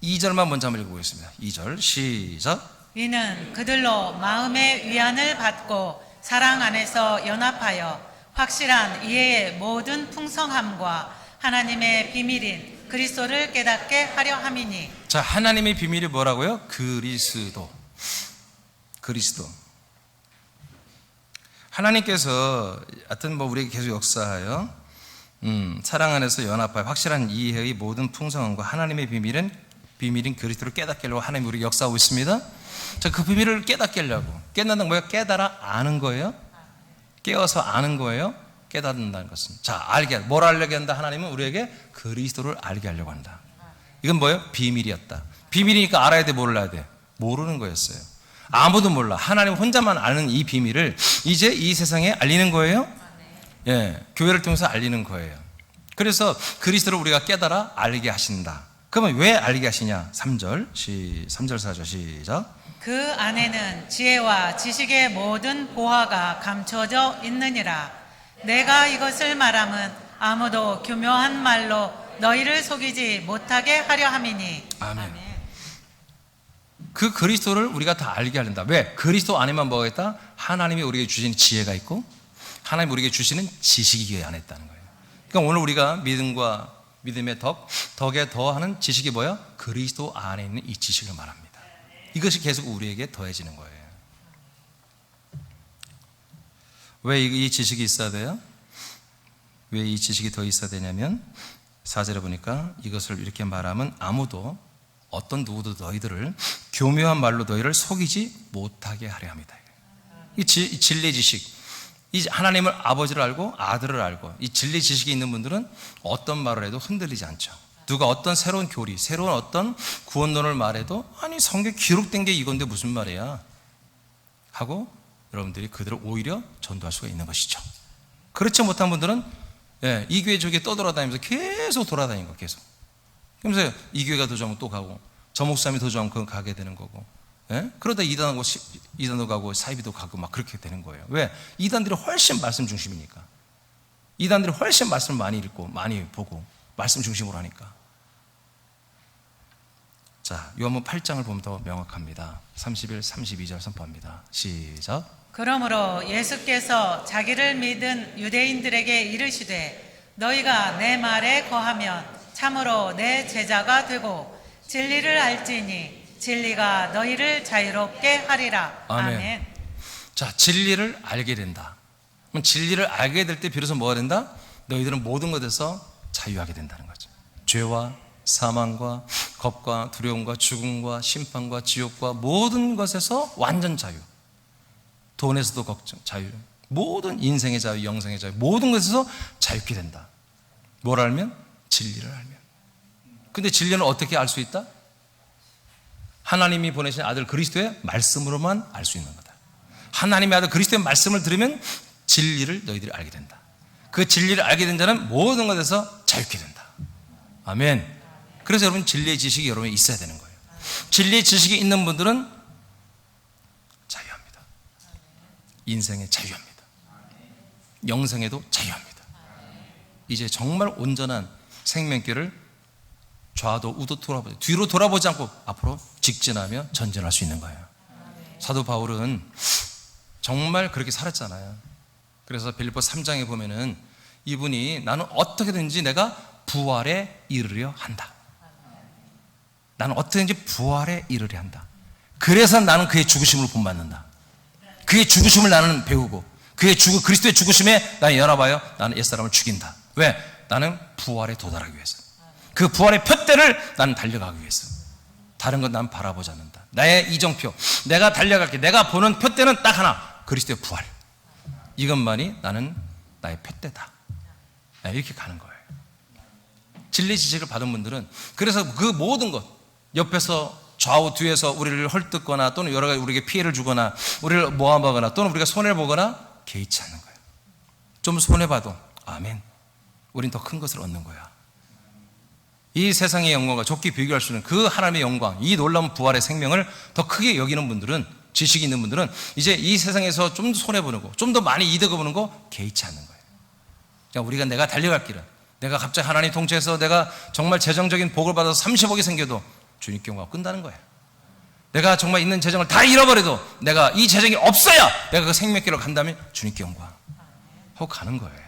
2절만 먼저 한번 읽어보겠습니다. 2절 시작. 이는 그들로 마음의 위안을 받고 사랑 안에서 연합하여 확실한 이해의 모든 풍성함과 하나님의 비밀인 그리스도를 깨닫게 하려 함이니. 자, 하나님의 비밀이 뭐라고요? 그리스도. 하나님께서 하여튼 우리에게 계속 역사하여 사랑 안에서 연합하여 확실한 이해의 모든 풍성함과 하나님의 비밀인 그리스도를 깨닫게 하려고 하나님이 우리에게 역사하고 있습니다. 자, 그 비밀을 깨닫게 하려고. 깨닫는 뭐예요? 깨달아 아는 거예요. 깨어서 아는 거예요. 깨닫는다는 것은. 자, 뭘 알게 한다? 하나님은 우리에게 그리스도를 알게 하려고 한다. 이건 뭐예요? 비밀이었다. 비밀이니까 알아야 돼, 몰라야 돼? 모르는 거였어요. 아무도 몰라. 하나님 혼자만 아는 이 비밀을 이제 이 세상에 알리는 거예요. 예, 교회를 통해서 알리는 거예요. 그래서 그리스도를 우리가 깨달아 알게 하신다. 그러면 왜 알게 하시냐? 3절 4절 시작. 그 안에는 지혜와 지식의 모든 보화가 감춰져 있느니라. 내가 이것을 말함은 아무도 교묘한 말로 너희를 속이지 못하게 하려 함이니. 아멘. 그 그리스도를 우리가 다 알게 하린다. 왜? 그리스도 안에만 뭐가 있다? 하나님이 우리에게 주신 지혜가 있고 하나님이 우리에게 주시는 지식이 안에 있다는 거예요. 그러니까 오늘 우리가 믿음과 믿음의 덕에 더하는 지식이 뭐야? 그리스도 안에 있는 이 지식을 말합니다. 이것이 계속 우리에게 더해지는 거예요. 왜 이 지식이 있어야 돼요? 왜 이 지식이 더 있어야 되냐면 4절에 보니까 이것을 이렇게 말하면 아무도 어떤 누구도 너희들을 교묘한 말로 너희를 속이지 못하게 하려 합니다. 이 진리 지식, 이 하나님을 아버지를 알고 아들을 알고 이 진리 지식이 있는 분들은 어떤 말을 해도 흔들리지 않죠. 누가 어떤 새로운 교리, 새로운 어떤 구원론을 말해도 아니 성경에 기록된 게 이건데 무슨 말이야 하고 여러분들이 그들을 오히려 전도할 수가 있는 것이죠. 그렇지 못한 분들은 이 교회 저기에 떠돌아다니면서 계속 돌아다니는 거 계속. 그러면서 이 교회가 더 좋으면 또 가고 저 목사님이 더 좋으면 그건 가게 되는 거고 예? 그러다 이단도 가고 사이비도 가고 막 그렇게 되는 거예요. 왜? 이단들이 훨씬 말씀 중심이니까. 이단들이 훨씬 말씀을 많이 읽고 많이 보고 말씀 중심으로 하니까. 자, 요한복음 8장을 보면 더 명확합니다. 31, 32절 선포합니다. 시작. 그러므로 예수께서 자기를 믿은 유대인들에게 이르시되 너희가 내 말에 거하면 참으로 내 제자가 되고 진리를 알지니 진리가 너희를 자유롭게 하리라. 아멘. 아멘. 자, 진리를 알게 된다. 그럼 진리를 알게 될 때 비로소 뭐가 된다? 너희들은 모든 것에서 자유하게 된다는 거죠. 죄와 사망과 겁과 두려움과 죽음과 심판과 지옥과 모든 것에서 완전 자유. 돈에서도 걱정, 자유. 모든 인생의 자유, 영생의 자유, 모든 것에서 자유케 된다. 뭘 알면? 진리를 알면. 근데 진리는 어떻게 알 수 있다? 하나님이 보내신 아들 그리스도의 말씀으로만 알 수 있는 거다. 하나님의 아들 그리스도의 말씀을 들으면 진리를 너희들이 알게 된다. 그 진리를 알게 된 자는 모든 것에서 자유케 된다. 아멘. 그래서 여러분 진리의 지식이 여러분에 있어야 되는 거예요. 진리의 지식이 있는 분들은 자유합니다. 인생에 자유합니다. 영생에도 자유합니다. 이제 정말 온전한 생명길을 좌도 우도 돌아보지, 뒤로 돌아보지 않고 앞으로 직진하며 전진할 수 있는 거예요. 사도 바울은 정말 그렇게 살았잖아요. 그래서 빌립보 3장에 보면은 이분이 나는 어떻게든지 내가 부활에 이르려 한다. 나는 어떻게든지 부활에 이르려 한다. 그래서 나는 그의 죽으심을 본받는다. 그의 죽으심을 나는 배우고 그리스도의 죽으심에 나는 연합하여 나는 옛사람을 죽인다. 왜? 나는 부활에 도달하기 위해서. 그 부활의 표대를 나는 달려가기 위해서. 다른 건 난 바라보지 않는다. 나의 이정표, 내가 달려갈게. 내가 보는 표대는 딱 하나, 그리스도의 부활. 이것만이 나는 나의 표대다. 이렇게 가는 거예요. 진리 지식을 받은 분들은 그래서 그 모든 것, 옆에서 좌우 뒤에서 우리를 헐뜯거나 또는 여러 가지 우리에게 피해를 주거나 우리를 모함하거나 또는 우리가 손해를 보거나 개의치 않는 거예요. 좀 손해봐도 아멘, 우린 더 큰 것을 얻는 거야. 이 세상의 영광과 좋게 비교할 수 있는 그 하나님의 영광, 이 놀라운 부활의 생명을 더 크게 여기는 분들은, 지식이 있는 분들은 이제 이 세상에서 좀 더 손해보는 거, 좀 더 많이 이득을 보는 거 개의치 않는 거예요. 그러니까 우리가 내가 달려갈 길은, 내가 갑자기 하나님 통치해서 내가 정말 재정적인 복을 받아서 30억이 생겨도 주님께 영광 끝나는 거예요. 내가 정말 있는 재정을 다 잃어버려도 내가 이 재정이 없어야 내가 그 생명길로 간다면 주님께 영광 하고 가는 거예요.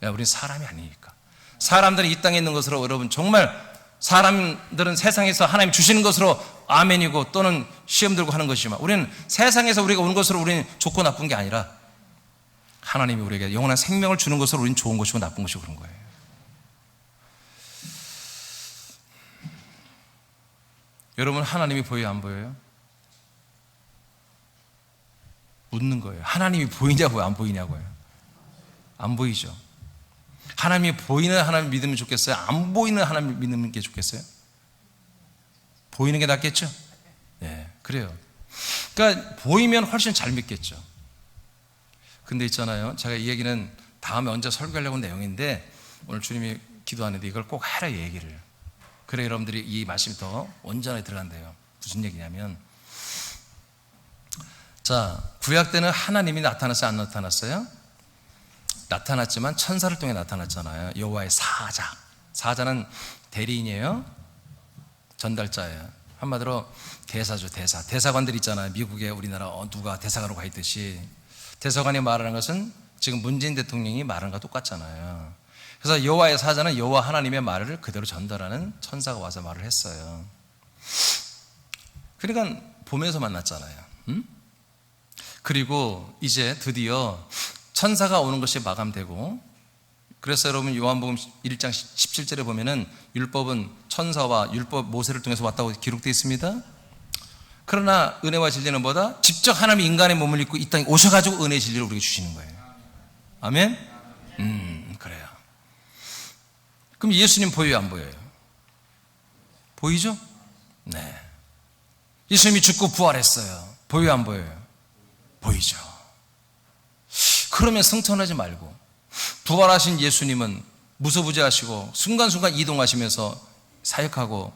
우리는 사람이 아니니까. 사람들이 이 땅에 있는 것으로, 여러분 정말 사람들은 세상에서 하나님 주시는 것으로 아멘이고 또는 시험 들고 하는 것이지만 우리는 세상에서 우리가 온 것으로 우리는 좋고 나쁜 게 아니라 하나님이 우리에게 영원한 생명을 주는 것으로 우리는 좋은 것이고 나쁜 것이고 그런 거예요. 여러분 하나님이 보여요, 안 보여요? 묻는 거예요. 하나님이 보이냐고요, 안 보이냐고요? 안 보이죠. 하나님이 보이는 하나님 믿으면 좋겠어요? 안 보이는 하나님 믿는 게 좋겠어요? 보이는 게 낫겠죠? 네, 그래요. 그러니까 보이면 훨씬 잘 믿겠죠. 근데 있잖아요, 제가 이 얘기는 다음에 언제 설교하려고 한 내용인데 오늘 주님이 기도하는데 이걸 꼭 해라, 이 얘기를. 그래 여러분들이 이 말씀이 더 온전하게 들어간대요. 무슨 얘기냐면, 자, 구약 때는 하나님이 나타났어요, 안 나타났어요? 나타났지만 천사를 통해 나타났잖아요. 여호와의 사자. 사자는 대리인이에요. 전달자예요. 한마디로 대사죠, 대사. 대사관들 있잖아요. 미국에 우리나라 누가 대사관으로 가 있듯이. 대사관이 말하는 것은 지금 문재인 대통령이 말하는 것과 똑같잖아요. 그래서 여호와의 사자는 여호와 하나님의 말을 그대로 전달하는 천사가 와서 말을 했어요. 그러니까 봄에서 만났잖아요. 그리고 이제 드디어 천사가 오는 것이 마감되고, 그래서 여러분 요한복음 1장 17절에 보면은 율법은 천사와 율법 모세를 통해서 왔다고 기록되어 있습니다. 그러나 은혜와 진리는 뭐다? 직접 하나님이 인간의 몸을 입고 이 땅에 오셔가지고 은혜의 진리를 우리에게 주시는 거예요. 아멘? 그래요. 그럼 예수님 보여요, 안 보여요? 보이죠? 네. 예수님이 죽고 부활했어요. 보여요, 안 보여요? 보이죠. 그러면 승천하지 말고, 부활하신 예수님은 무소부재하시고 순간순간 이동하시면서 사역하고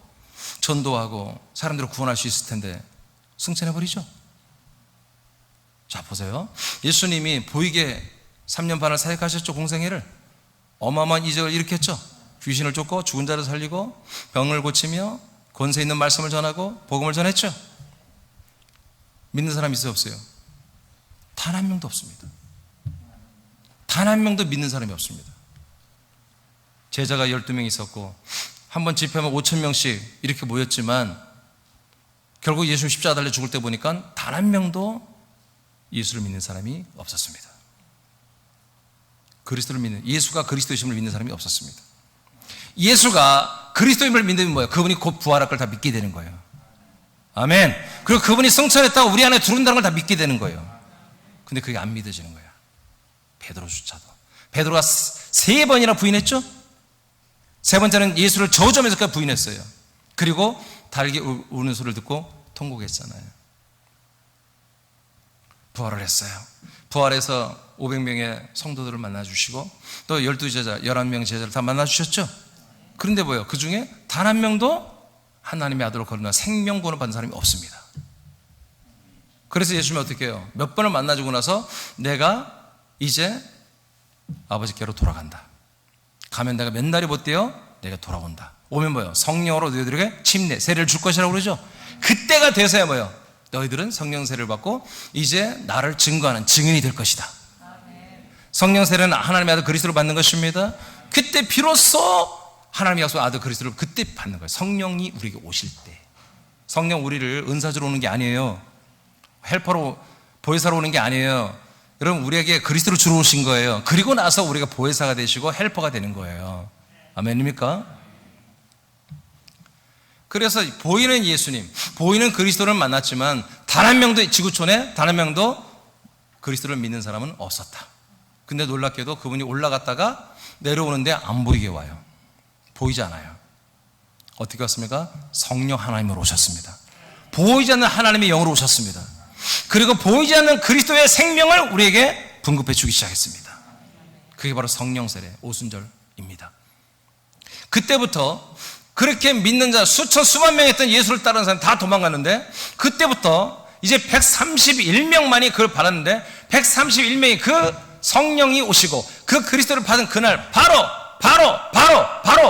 전도하고 사람들을 구원할 수 있을 텐데 승천해버리죠. 자, 보세요. 예수님이 보이게 3년 반을 사역하셨죠. 공생애를. 어마어마한 이적을 일으켰죠. 귀신을 쫓고 죽은 자를 살리고 병을 고치며 권세 있는 말씀을 전하고 복음을 전했죠. 믿는 사람이 있어요, 없어요? 단 한 명도 없습니다. 단 한 명도 믿는 사람이 없습니다. 제자가 12명 있었고 한 번 집회하면 5,000명씩 이렇게 모였지만 결국 예수 십자가 달려 죽을 때 보니까 단 한 명도 예수를 믿는 사람이 없었습니다. 그리스도를 믿는, 예수가 그리스도이심을 믿는 사람이 없었습니다. 예수가 그리스도임을 믿으면 뭐예요? 그분이 곧 부활할 걸 다 믿게 되는 거예요. 아멘. 그리고 그분이 승천했다고 우리 안에 들어온다는 걸 다 믿게 되는 거예요. 근데 그게 안 믿어지는 거예요. 베드로조차도. 베드로가 3번이나 부인했죠? 3번째는 예수를 저주하면서까지 부인했어요. 그리고 달기 우는 소리를 듣고 통곡했잖아요. 부활을 했어요. 부활해서 500명의 성도들을 만나주시고 또 12제자, 11명 제자를 다 만나주셨죠? 그런데 뭐예요? 그 중에 단 한 명도 하나님의 아들로 거듭나 생명구원을 받은 사람이 없습니다. 그래서 예수님이 어떻게 해요? 몇 번을 만나주고 나서 내가 이제 아버지께로 돌아간다. 가면 내가 몇 날이 못돼요? 내가 돌아온다. 오면 뭐예요? 성령으로 너희들에게 침례, 세례를 줄 것이라고 그러죠. 그때가 돼서야 뭐예요? 너희들은 성령 세례를 받고 이제 나를 증거하는 증인이 될 것이다. 성령 세례는 하나님의 아들 그리스도를 받는 것입니다. 그때 비로소 하나님의 약속 아들 그리스도를 그때 받는 거예요. 성령이 우리에게 오실 때. 성령 우리를 은사주로 오는 게 아니에요. 헬퍼로, 보혜사로 오는 게 아니에요. 여러분, 우리에게 그리스도를 주러 오신 거예요. 그리고 나서 우리가 보혜사가 되시고 헬퍼가 되는 거예요. 아멘입니까? 그래서 보이는 예수님, 보이는 그리스도를 만났지만 단 한 명도, 지구촌에 단 한 명도 그리스도를 믿는 사람은 없었다. 근데 놀랍게도 그분이 올라갔다가 내려오는데 안 보이게 와요. 보이지 않아요. 어떻게 왔습니까? 성령 하나님으로 오셨습니다. 보이지 않는 하나님의 영으로 오셨습니다. 그리고 보이지 않는 그리스도의 생명을 우리에게 분급해 주기 시작했습니다. 그게 바로 성령 세례, 오순절입니다. 그때부터 그렇게 믿는 자 수만 명 했던 예수를 따르는 사람 다 도망갔는데, 그때부터 이제 131명만이 그걸 받았는데 131명이 그 성령이 오시고 그 그리스도를 받은 그날 바로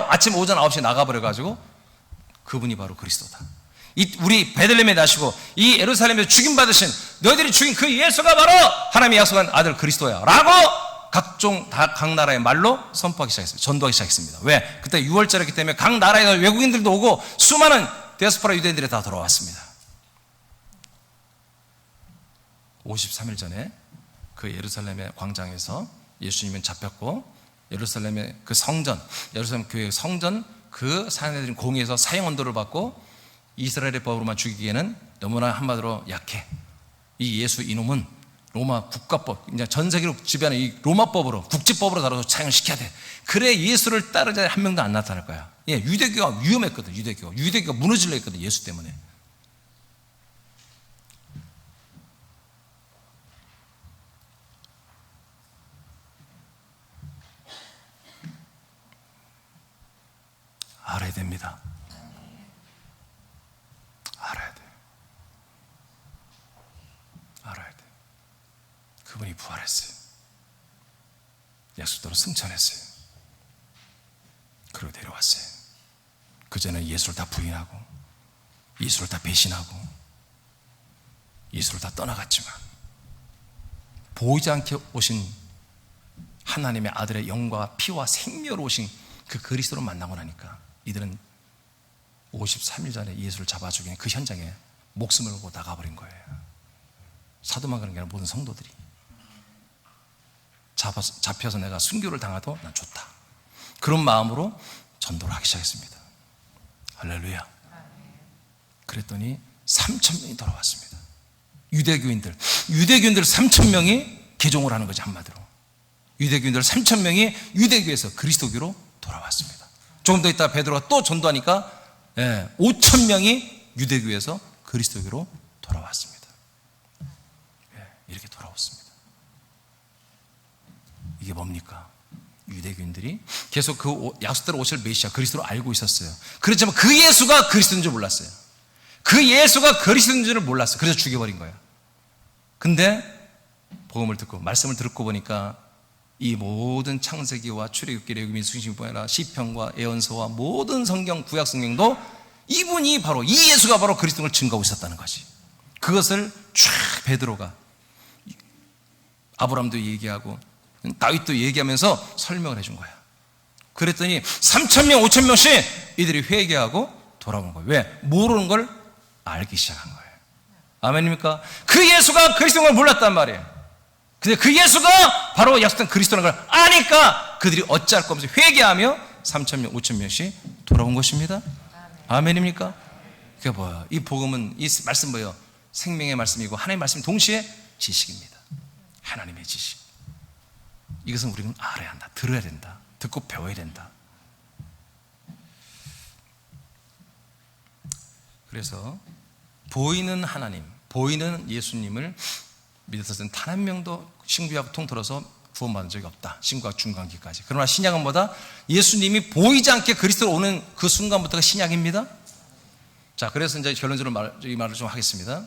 아침 오전 9시에 나가버려가지고 그분이 바로 그리스도다. 우리 베들레헴에 나시고 이 예루살렘에서 죽임받으신 너희들이 죽인 그 예수가 바로 하나님이 약속한 아들 그리스도야 라고 각 나라의 말로 선포하기 시작했습니다. 전도하기 시작했습니다. 왜? 그때 6월절이었기 때문에 각 나라에서 외국인들도 오고 수많은 디아스포라 유대인들이 다 돌아왔습니다. 53일 전에 그 예루살렘의 광장에서 예수님은 잡혔고, 예루살렘의 그 성전, 예루살렘 교회 성전 그 사내들인 공의에서 사형 언도를 받고 이스라엘의 법으로만 죽이기에는 너무나 한마디로 약해. 이 예수 이놈은 로마 국가법, 이제 전 세계로 지배하는 이 로마법으로, 국제법으로 다뤄서 차용을 시켜야 돼. 그래 예수를 따르자 한 명도 안 나타날 거야. 예, 유대교가 위험했거든. 유대교가 무너지려 했거든. 예수 때문에. 알아야 됩니다. 알아야 돼. 알아야 돼. 그분이 부활했어요. 약속대로 승천했어요. 그리고 데려왔어요. 그전에 예수를 다 부인하고 예수를 다 배신하고 예수를 다 떠나갔지만 보이지 않게 오신 하나님의 아들의 영과 피와 생명으로 오신 그 그리스도를 만나고 나니까 이들은 53일 전에 예수를 잡아 죽이는 그 현장에 목숨을 걸고 나가버린 거예요. 사도만 그런 게 아니라 모든 성도들이 잡혀서 내가 순교를 당하도 난 좋다. 그런 마음으로 전도를 하기 시작했습니다. 할렐루야. 그랬더니 3,000명이 돌아왔습니다. 유대교인들 3,000명이 개종을 하는 거지, 한마디로. 유대교인들 3,000명이 유대교에서 그리스도교로 돌아왔습니다. 조금 더 있다가 베드로가 또 전도하니까 5,000명이 유대교에서 그리스도교로 돌아왔습니다. 이렇게 돌아왔습니다. 이게 뭡니까? 유대교인들이 계속 그 약속대로 오실 메시아 그리스도를 알고 있었어요. 그렇지만 그 예수가 그리스도인 줄 몰랐어요. 그 예수가 그리스도인 줄을 몰랐어. 그래서 죽여버린 거야. 근데 복음을 듣고 말씀을 듣고 보니까 이 모든 창세기와 출애굽기, 레위기, 순신뿐 아니라 시편과 예언서와 모든 성경, 구약 성경도 이분이 바로, 이 예수가 바로 그리스도를 증거하고 있었다는 거지. 그것을 쫙 베드로가, 아브람도 얘기하고 다윗도 얘기하면서 설명을 해준 거야. 그랬더니 3,000명, 5,000명씩 이들이 회개하고 돌아오는 거예요. 왜? 모르는 걸 알기 시작한 거예요. 아멘입니까? 그 예수가 그리스도인 걸 몰랐단 말이에요. 근데 그 예수가 바로 약속된 그리스도라는 걸 아니까 그들이 어찌할 것 없이 회개하며 3,000명, 5,000명씩 돌아온 것입니다. 아멘입니까? 그게 뭐야? 이 복음은, 이 말씀 뭐예요? 생명의 말씀이고 하나님의 말씀 동시에 지식입니다. 하나님의 지식. 이것은 우리는 알아야 한다. 들어야 된다. 듣고 배워야 된다. 그래서 보이는 하나님, 보이는 예수님을 믿었을 단 한 명도 신구약 통틀어서 구원받은 적이 없다. 신구약 중간기까지. 그러나 신약은 뭐다? 예수님이 보이지 않게 그리스도로 오는 그 순간부터가 신약입니다. 자, 그래서 이제 결론적으로 이 말을 좀 하겠습니다.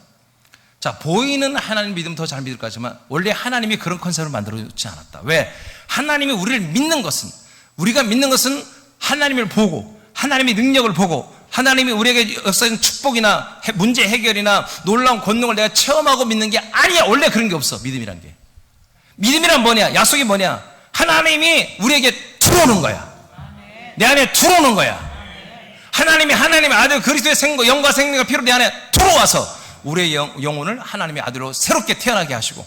자, 보이는 하나님 믿으면 더 잘 믿을 거지만 원래 하나님이 그런 컨셉을 만들어놓지 않았다. 왜? 하나님이 우리를 믿는 것은, 우리가 믿는 것은 하나님을 보고 하나님의 능력을 보고 하나님이 우리에게 역사적인 축복이나 문제 해결이나 놀라운 권능을 내가 체험하고 믿는 게 아니야. 원래 그런 게 없어. 믿음이란 게. 믿음이란 뭐냐? 약속이 뭐냐? 하나님이 우리에게 들어오는 거야. 내 안에 들어오는 거야. 하나님이 하나님의 아들 그리스도의 영과 생명과 피로 내 안에 들어와서 우리의 영혼을 하나님의 아들로 새롭게 태어나게 하시고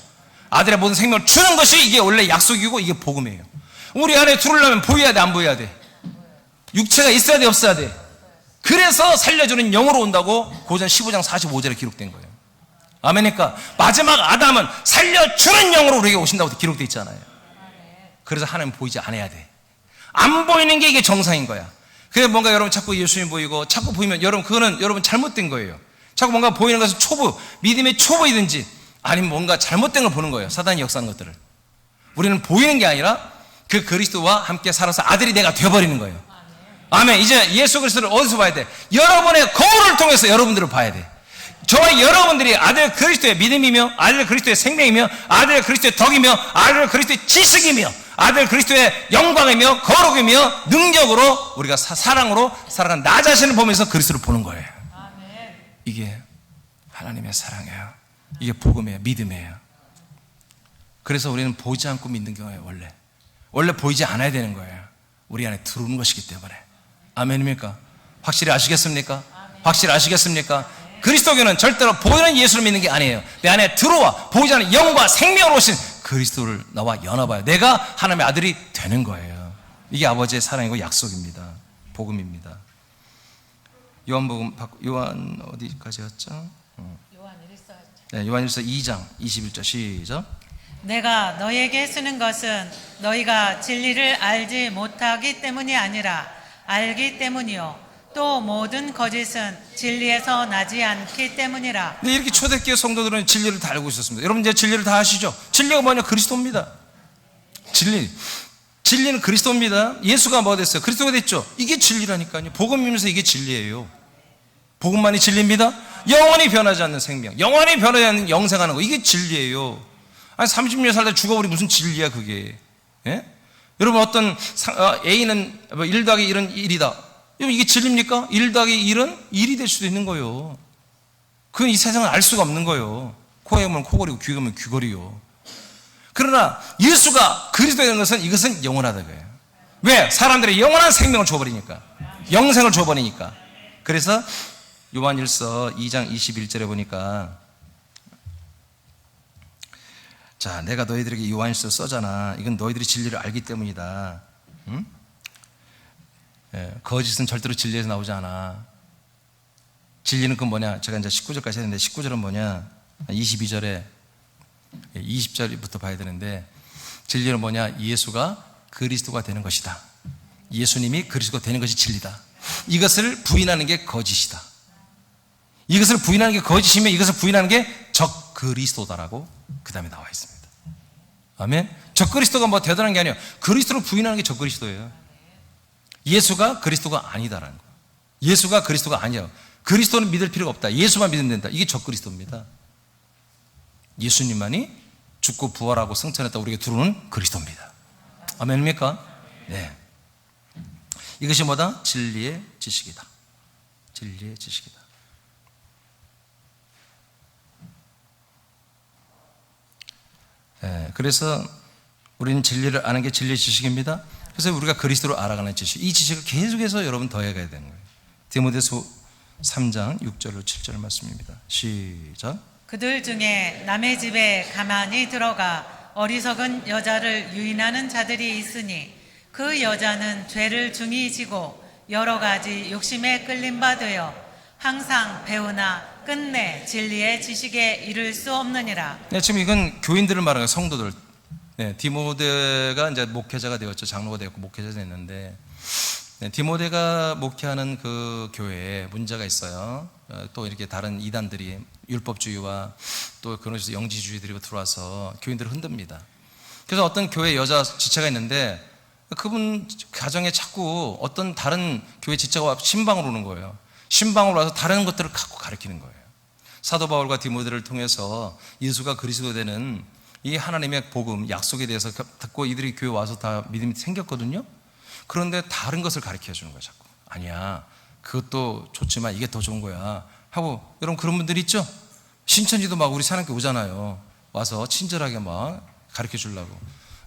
아들의 모든 생명을 주는 것이 이게 원래 약속이고 이게 복음이에요. 우리 안에 들어오려면 보여야 돼, 안 보여야 돼? 육체가 있어야 돼, 없어야 돼? 그래서 살려주는 영으로 온다고 고전 15장 45절에 기록된 거예요. 아멘이니까 마지막 아담은 살려주는 영으로 우리에게 오신다고 기록되어 있잖아요. 그래서 하나님 보이지 않아야 돼. 안 보이는 게 이게 정상인 거야. 그래서 뭔가 여러분 자꾸 예수님 보이고 자꾸 보이면 여러분 그거는 여러분 잘못된 거예요. 자꾸 뭔가 보이는 것은 초보, 믿음의 초보이든지 아니면 뭔가 잘못된 걸 보는 거예요. 사단이 역사하는 것들을. 우리는 보이는 게 아니라 그 그리스도와 함께 살아서 아들이 내가 되어버리는 거예요. 아멘. 이제 예수 그리스도를 어디서 봐야 돼? 여러분의 거울을 통해서 여러분들을 봐야 돼. 저와 여러분들이 아들 그리스도의 믿음이며 아들 그리스도의 생명이며 아들 그리스도의 덕이며 아들 그리스도의 지식이며 아들 그리스도의 영광이며 거룩이며 능력으로 우리가 사랑으로 살아간 나 자신을 보면서 그리스도를 보는 거예요. 이게 하나님의 사랑이에요. 이게 복음이에요. 믿음이에요. 그래서 우리는 보이지 않고 믿는 경우예요. 원래 보이지 않아야 되는 거예요. 우리 안에 들어오는 것이기 때문에. 아멘입니까? 확실히 아시겠습니까? 확실히 아시겠습니까? 그리스도교는 절대로 보이는 예수를 믿는 게 아니에요. 내 안에 들어와 보이지 않는 영과 생명으로 오신 그리스도를 나와 연합하여 내가 하나님의 아들이 되는 거예요. 이게 아버지의 사랑이고 약속입니다. 복음입니다. 요한 어디까지였죠? 요한일서 2장 21절 시작. 내가 너에게 쓰는 것은 너희가 진리를 알지 못하기 때문이 아니라 알기 때문이요 또 모든 거짓은 진리에서 나지 않기 때문이라. 근데 이렇게 초대교회 성도들은 진리를 다 알고 있었습니다. 여러분 이제 진리를 다 아시죠? 진리가 뭐냐? 그리스도입니다. 진리는 그리스도입니다. 예수가 뭐 됐어요? 그리스도가 됐죠? 이게 진리라니까요. 복음이면서 이게 진리예요. 복음만이 진리입니다. 영원히 변하지 않는 생명, 영원히 변하지 않는 영생하는 거, 이게 진리예요. 아니 30년 살다 죽어버리면 무슨 진리야 그게. 예? 여러분 어떤 A는 1 더하기 1은 1이다. 여러분 이게 진리입니까? 1 더하기 1은 1이 될 수도 있는 거예요. 그건 이 세상은 알 수가 없는 거예요. 코에 오면 코걸이고 귀에 오면 귀걸이요. 그러나 예수가 그리스도라는 것은 이것은 영원하다고요. 왜? 사람들의 영원한 생명을 줘버리니까. 영생을 줘버리니까. 그래서 요한일서 2장 21절에 보니까 자, 내가 너희들에게 요한일서 써잖아. 이건 너희들이 진리를 알기 때문이다. 응? 예, 거짓은 절대로 진리에서 나오지 않아. 진리는 그 뭐냐? 제가 이제 19절까지 했는데 19절은 뭐냐? 22절에 20절부터 봐야 되는데 진리는 뭐냐? 예수가 그리스도가 되는 것이다. 예수님이 그리스도가 되는 것이 진리다. 이것을 부인하는 게 거짓이다. 이것을 부인하는 게 거짓이며 이것을 부인하는 게 적그리스도다라고 그 다음에 나와 있습니다. 아멘. 적그리스도가 뭐 대단한 게 아니에요. 그리스도를 부인하는 게 적그리스도예요. 예수가 그리스도가 아니다라는 거예요. 예수가 그리스도가 아니에요. 그리스도는 믿을 필요가 없다. 예수만 믿으면 된다. 이게 적그리스도입니다. 예수님만이 죽고 부활하고 승천했다 우리에게 들어오는 그리스도입니다. 아멘입니까? 네. 이것이 뭐다? 진리의 지식이다. 진리의 지식이다. 네, 그래서 우리는 진리를 아는 게 진리의 지식입니다. 그래서 우리가 그리스도를 알아가는 지식, 이 지식을 계속해서 여러분 더해가야 되는 거예요. 디모데서 3장 6절로 7절 말씀입니다. 시작. 그들 중에 남의 집에 가만히 들어가 어리석은 여자를 유인하는 자들이 있으니 그 여자는 죄를 중히 지고 여러 가지 욕심에 끌림 바 되어 항상 배우나 끝내 진리의 지식에 이를 수 없느니라. 네, 지금 이건 교인들을 말하는 거예요. 성도들. 네, 디모데가 이제 목회자가 되었죠. 장로가 되었고 목회자가 됐는데, 네, 디모데가 목회하는 그 교회에 문제가 있어요. 또 이렇게 다른 이단들이 율법주의와 또 그런 식으로 영지주의들이 들어와서 교인들을 흔듭니다. 그래서 어떤 교회 여자 지체가 있는데 그분 가정에 자꾸 어떤 다른 교회 지체가 신방으로 오는 거예요. 신방으로 와서 다른 것들을 갖고 가르치는 거예요. 사도 바울과 디모데를 통해서 예수가 그리스도 되는 이 하나님의 복음, 약속에 대해서 듣고 이들이 교회 와서 다 믿음이 생겼거든요. 그런데 다른 것을 가르쳐 주는 거예요. 자꾸. 아니야, 그것도 좋지만 이게 더 좋은 거야 하고. 여러분 그런 분들 있죠? 신천지도 막 우리 사람께 오잖아요. 와서 친절하게 막 가르쳐 주려고.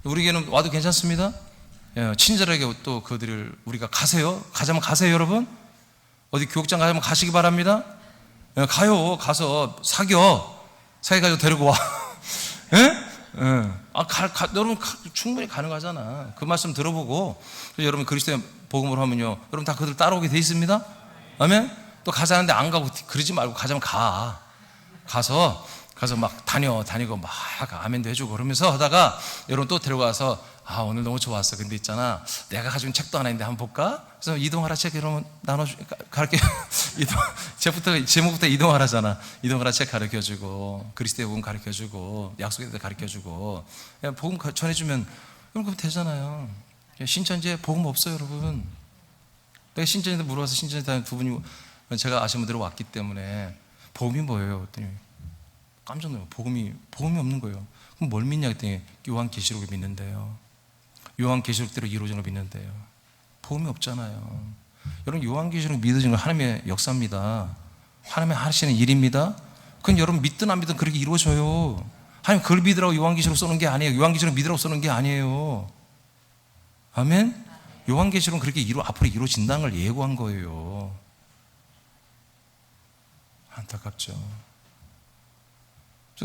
우리 교회는 와도 괜찮습니다. 예, 친절하게 또 그들을 우리가 가세요. 가자면 가세요. 여러분 어디 교육장 가자면 가시기 바랍니다. 예, 가요. 가서 사귀어가지고 데리고 와. 예? 예. 여러분 충분히 가능하잖아. 그 말씀 들어보고 여러분 그리스도의 복음으로 하면요, 여러분 다 그들 따라오게 돼 있습니다. 아멘. 또 가자는데 안 가고 그러지 말고 가자면 가서 막 다니고 막 아멘도 해주고 그러면서 하다가 여러분 또 데려가서 오늘 너무 좋았어. 근데 있잖아, 내가 가지고 있는 책도 하나 있는데 한번 볼까? 그래서 이동하라 책 이러면 가르쳐 제목부터 이동하라잖아. 이동하라 책 가르쳐주고 그리스도의 복음 가르쳐주고 약속에 대해서 가르쳐주고 복음 전해주면 그럼 되잖아요. 신천지에 복음 없어요, 여러분. 내가 신천지에 물어봐서 신천지에 두 분이 제가 아시는 분들이 왔기 때문에 복음이 뭐예요? 그랬더니 깜짝 놀라요. 복음이 없는 거예요. 그럼 뭘 믿냐 그랬더니 요한계시록을 믿는데요. 요한계시록대로 이루어지는 걸 믿는데요. 복음이 없잖아요. 여러분 요한계시록 믿어지는 건 하나님의 역사입니다. 하나님의 하시는 일입니다. 그건 여러분 믿든 안 믿든 그렇게 이루어져요. 하나님 그걸 믿으라고 요한계시록 쏘는 게 아니에요. 요한계시록 믿으라고 쏘는 게 아니에요. 아멘? 요한계시록은 그렇게 앞으로 이루어진다는 걸 예고한 거예요. 안타깝죠.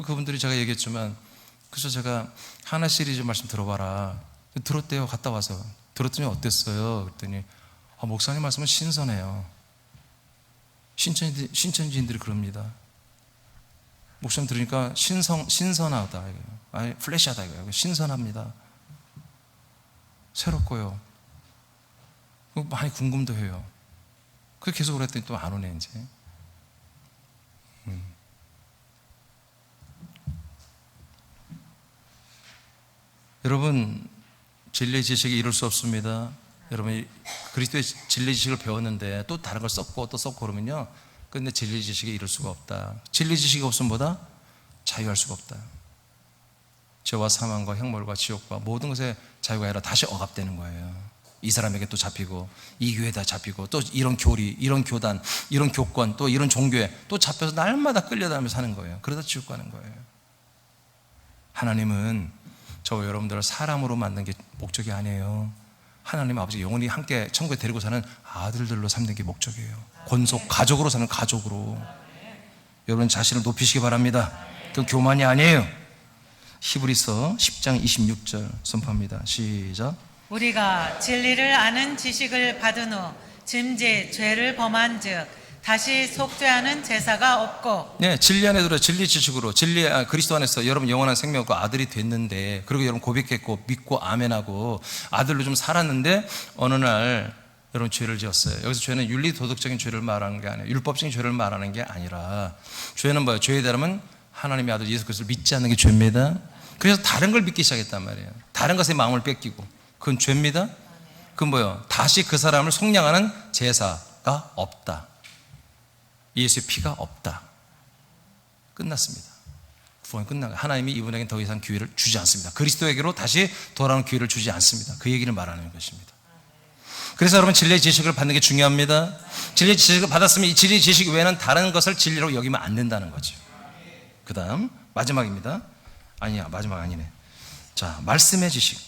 그분들이 제가 얘기했지만, 그래서 제가 하나 시리즈 말씀 들어봐라. 들었대요. 갔다 와서. 들었더니 어땠어요? 그랬더니 목사님 말씀은 신선해요. 신천지인들이 그럽니다. 목사님 들으니까 신선하다. 아니, 플래시하다. 이거예요. 신선합니다. 새롭고요. 많이 궁금도 해요. 그렇게 계속 그랬더니 또 안 오네, 이제. 여러분, 진리의 지식에 이룰 수 없습니다. 여러분, 그리스도의 진리의 지식을 배웠는데 또 다른 걸 또 썼고 그러면요, 근데 진리의 지식에 이룰 수가 없다. 진리의 지식이 없으면 뭐다? 자유할 수가 없다. 죄와 사망과 형벌과 지옥과 모든 것에 자유가 아니라 다시 억압되는 거예요. 이 사람에게 또 잡히고 이 교회에다 잡히고 또 이런 교리, 이런 교단, 이런 교권, 또 이런 종교에 또 잡혀서 날마다 끌려다니며 사는 거예요. 그러다 지옥 가는 거예요. 하나님은 저와 여러분들을 사람으로 만든 게 목적이 아니에요. 하나님 아버지 영원히 함께 천국에 데리고 사는 아들들로 삼는 게 목적이에요. 권속 가족으로 사는 가족으로. 여러분 자신을 높이시기 바랍니다. 그 교만이 아니에요. 히브리서 10장 26절 선포합니다. 시작. 우리가 진리를 아는 지식을 받은 후 짐짓 죄를 범한 즉 다시 속죄하는 제사가 없고. 네, 진리 안에 들어 진리 지식으로 그리스도 안에서 여러분 영원한 생명과 아들이 됐는데, 그리고 여러분 고백했고 믿고 아멘하고 아들로 좀 살았는데 어느 날 여러분 죄를 지었어요. 여기서 죄는 윤리 도덕적인 죄를 말하는 게 아니에요. 율법적인 죄를 말하는 게 아니라 죄는 뭐예요? 죄의 대람은 하나님의 아들 예수 그리스도를 믿지 않는 게 죄입니다. 그래서 다른 걸 믿기 시작했단 말이에요. 다른 것에 마음을 뺏기고. 그건 죄입니다. 그건 뭐예요? 다시 그 사람을 속량하는 제사가 없다. 예수의 피가 없다. 끝났습니다. 구원이 끝난 거예요. 하나님이 이분에게는 더 이상 기회를 주지 않습니다. 그리스도에게로 다시 돌아오는 기회를 주지 않습니다. 그 얘기를 말하는 것입니다. 그래서 여러분, 진리의 지식을 받는 게 중요합니다. 진리의 지식을 받았으면 이 진리의 지식 외에는 다른 것을 진리로 여기면 안 된다는 거죠. 그 다음 마지막입니다. 아니야, 마지막 아니네. 자, 말씀의 지식.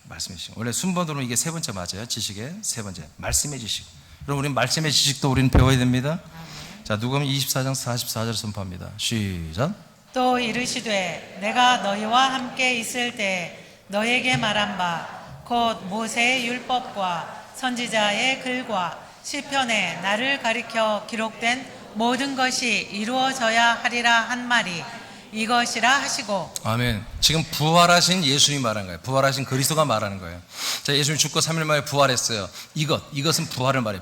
말씀의 지식. 원래 순번으로 이게 세 번째 맞아요. 지식의 세 번째. 말씀의 지식. 그럼 우리는 말씀의 지식도 우리는 배워야 됩니다. 자, 누가복음 24장 44절 선포합니다. 시작. 또 이르시되 내가 너희와 함께 있을 때 너에게 말한 바 곧 모세의 율법과 선지자의 글과 시편에 나를 가리켜 기록된 모든 것이 이루어져야 하리라 한 말이 이것이라 하시고. 아멘. 지금 부활하신 예수님이 말하는 거예요. 부활하신 그리스도가 말하는 거예요. 자, 예수님 죽고 3일 만에 부활했어요. 이것은 부활을 말해요.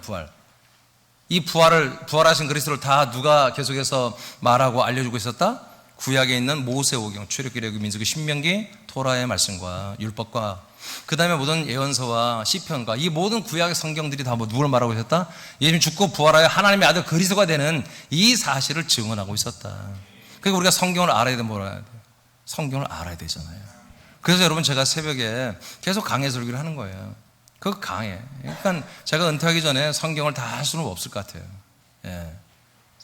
이 부활하신 그리스도를 다 누가 계속해서 말하고 알려주고 있었다? 구약에 있는 모세오경, 출애굽기, 레위기, 민수기, 신명기, 토라의 말씀과 율법과 그 다음에 모든 예언서와 시편과 이 모든 구약의 성경들이 다 누굴 말하고 있었다? 예수님 죽고 부활하여 하나님의 아들 그리스도가 되는 이 사실을 증언하고 있었다. 그러니까 우리가 성경을 알아야 돼, 뭘 알아야 돼? 성경을 알아야 되잖아요. 그래서 여러분, 제가 새벽에 계속 강해 설교를 하는 거예요. 그거 강해. 그러니까 제가 은퇴하기 전에 성경을 다 할 수는 없을 것 같아요.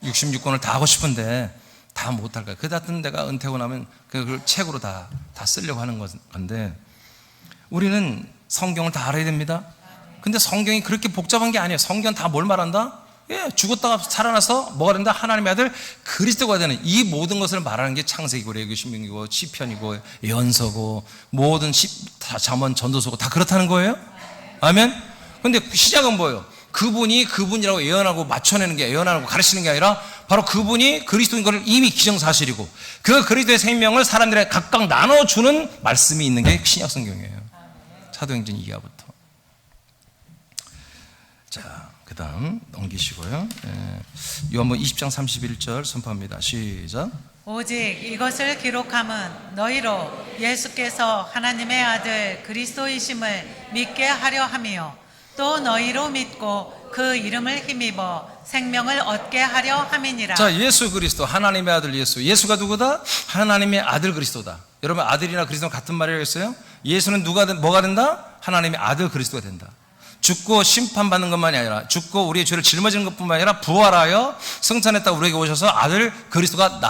66권을 다 하고 싶은데 다 못할 거예요. 그 같은 내가 은퇴하고 나면 그걸 책으로 다 쓰려고 하는 건데, 우리는 성경을 다 알아야 됩니다. 근데 성경이 그렇게 복잡한 게 아니에요. 성경은 다 뭘 말한다? 죽었다가 살아나서 뭐가 된다? 하나님의 아들 그리스도가 되는 이 모든 것을 말하는 게 창세기고 레위기, 신명기고 시편이고 예언서고 모든 잠언, 전도서고 다 그렇다는 거예요. 아멘. 근데 시작은 뭐예요? 그분이라고 예언하고 맞춰내는 게, 예언하고 가르치는 게 아니라 바로 그분이 그리스도인 것을 이미 기정사실이고 그 그리스도의 생명을 사람들에게 각각 나눠주는 말씀이 있는 게 신약 성경이에요. 사도행전 2하부터. 자, 그 다음 넘기시고요. 요한복음 20장 31절 선포합니다. 시작. 오직 이것을 기록함은 너희로 예수께서 하나님의 아들 그리스도이심을 믿게 하려 함이요 또 너희로 믿고 그 이름을 힘입어 생명을 얻게 하려 함이니라. 자, 예수 그리스도, 하나님의 아들 예수가 누구다? 하나님의 아들 그리스도다. 여러분, 아들이나 그리스도는 같은 말이겠어요? 예수는 뭐가 된다? 하나님의 아들 그리스도가 된다. 죽고 심판받는 것만이 아니라 죽고 우리의 죄를 짊어지는 것뿐만 아니라 부활하여 승천했다 우리에게 오셔서 아들 그리스도가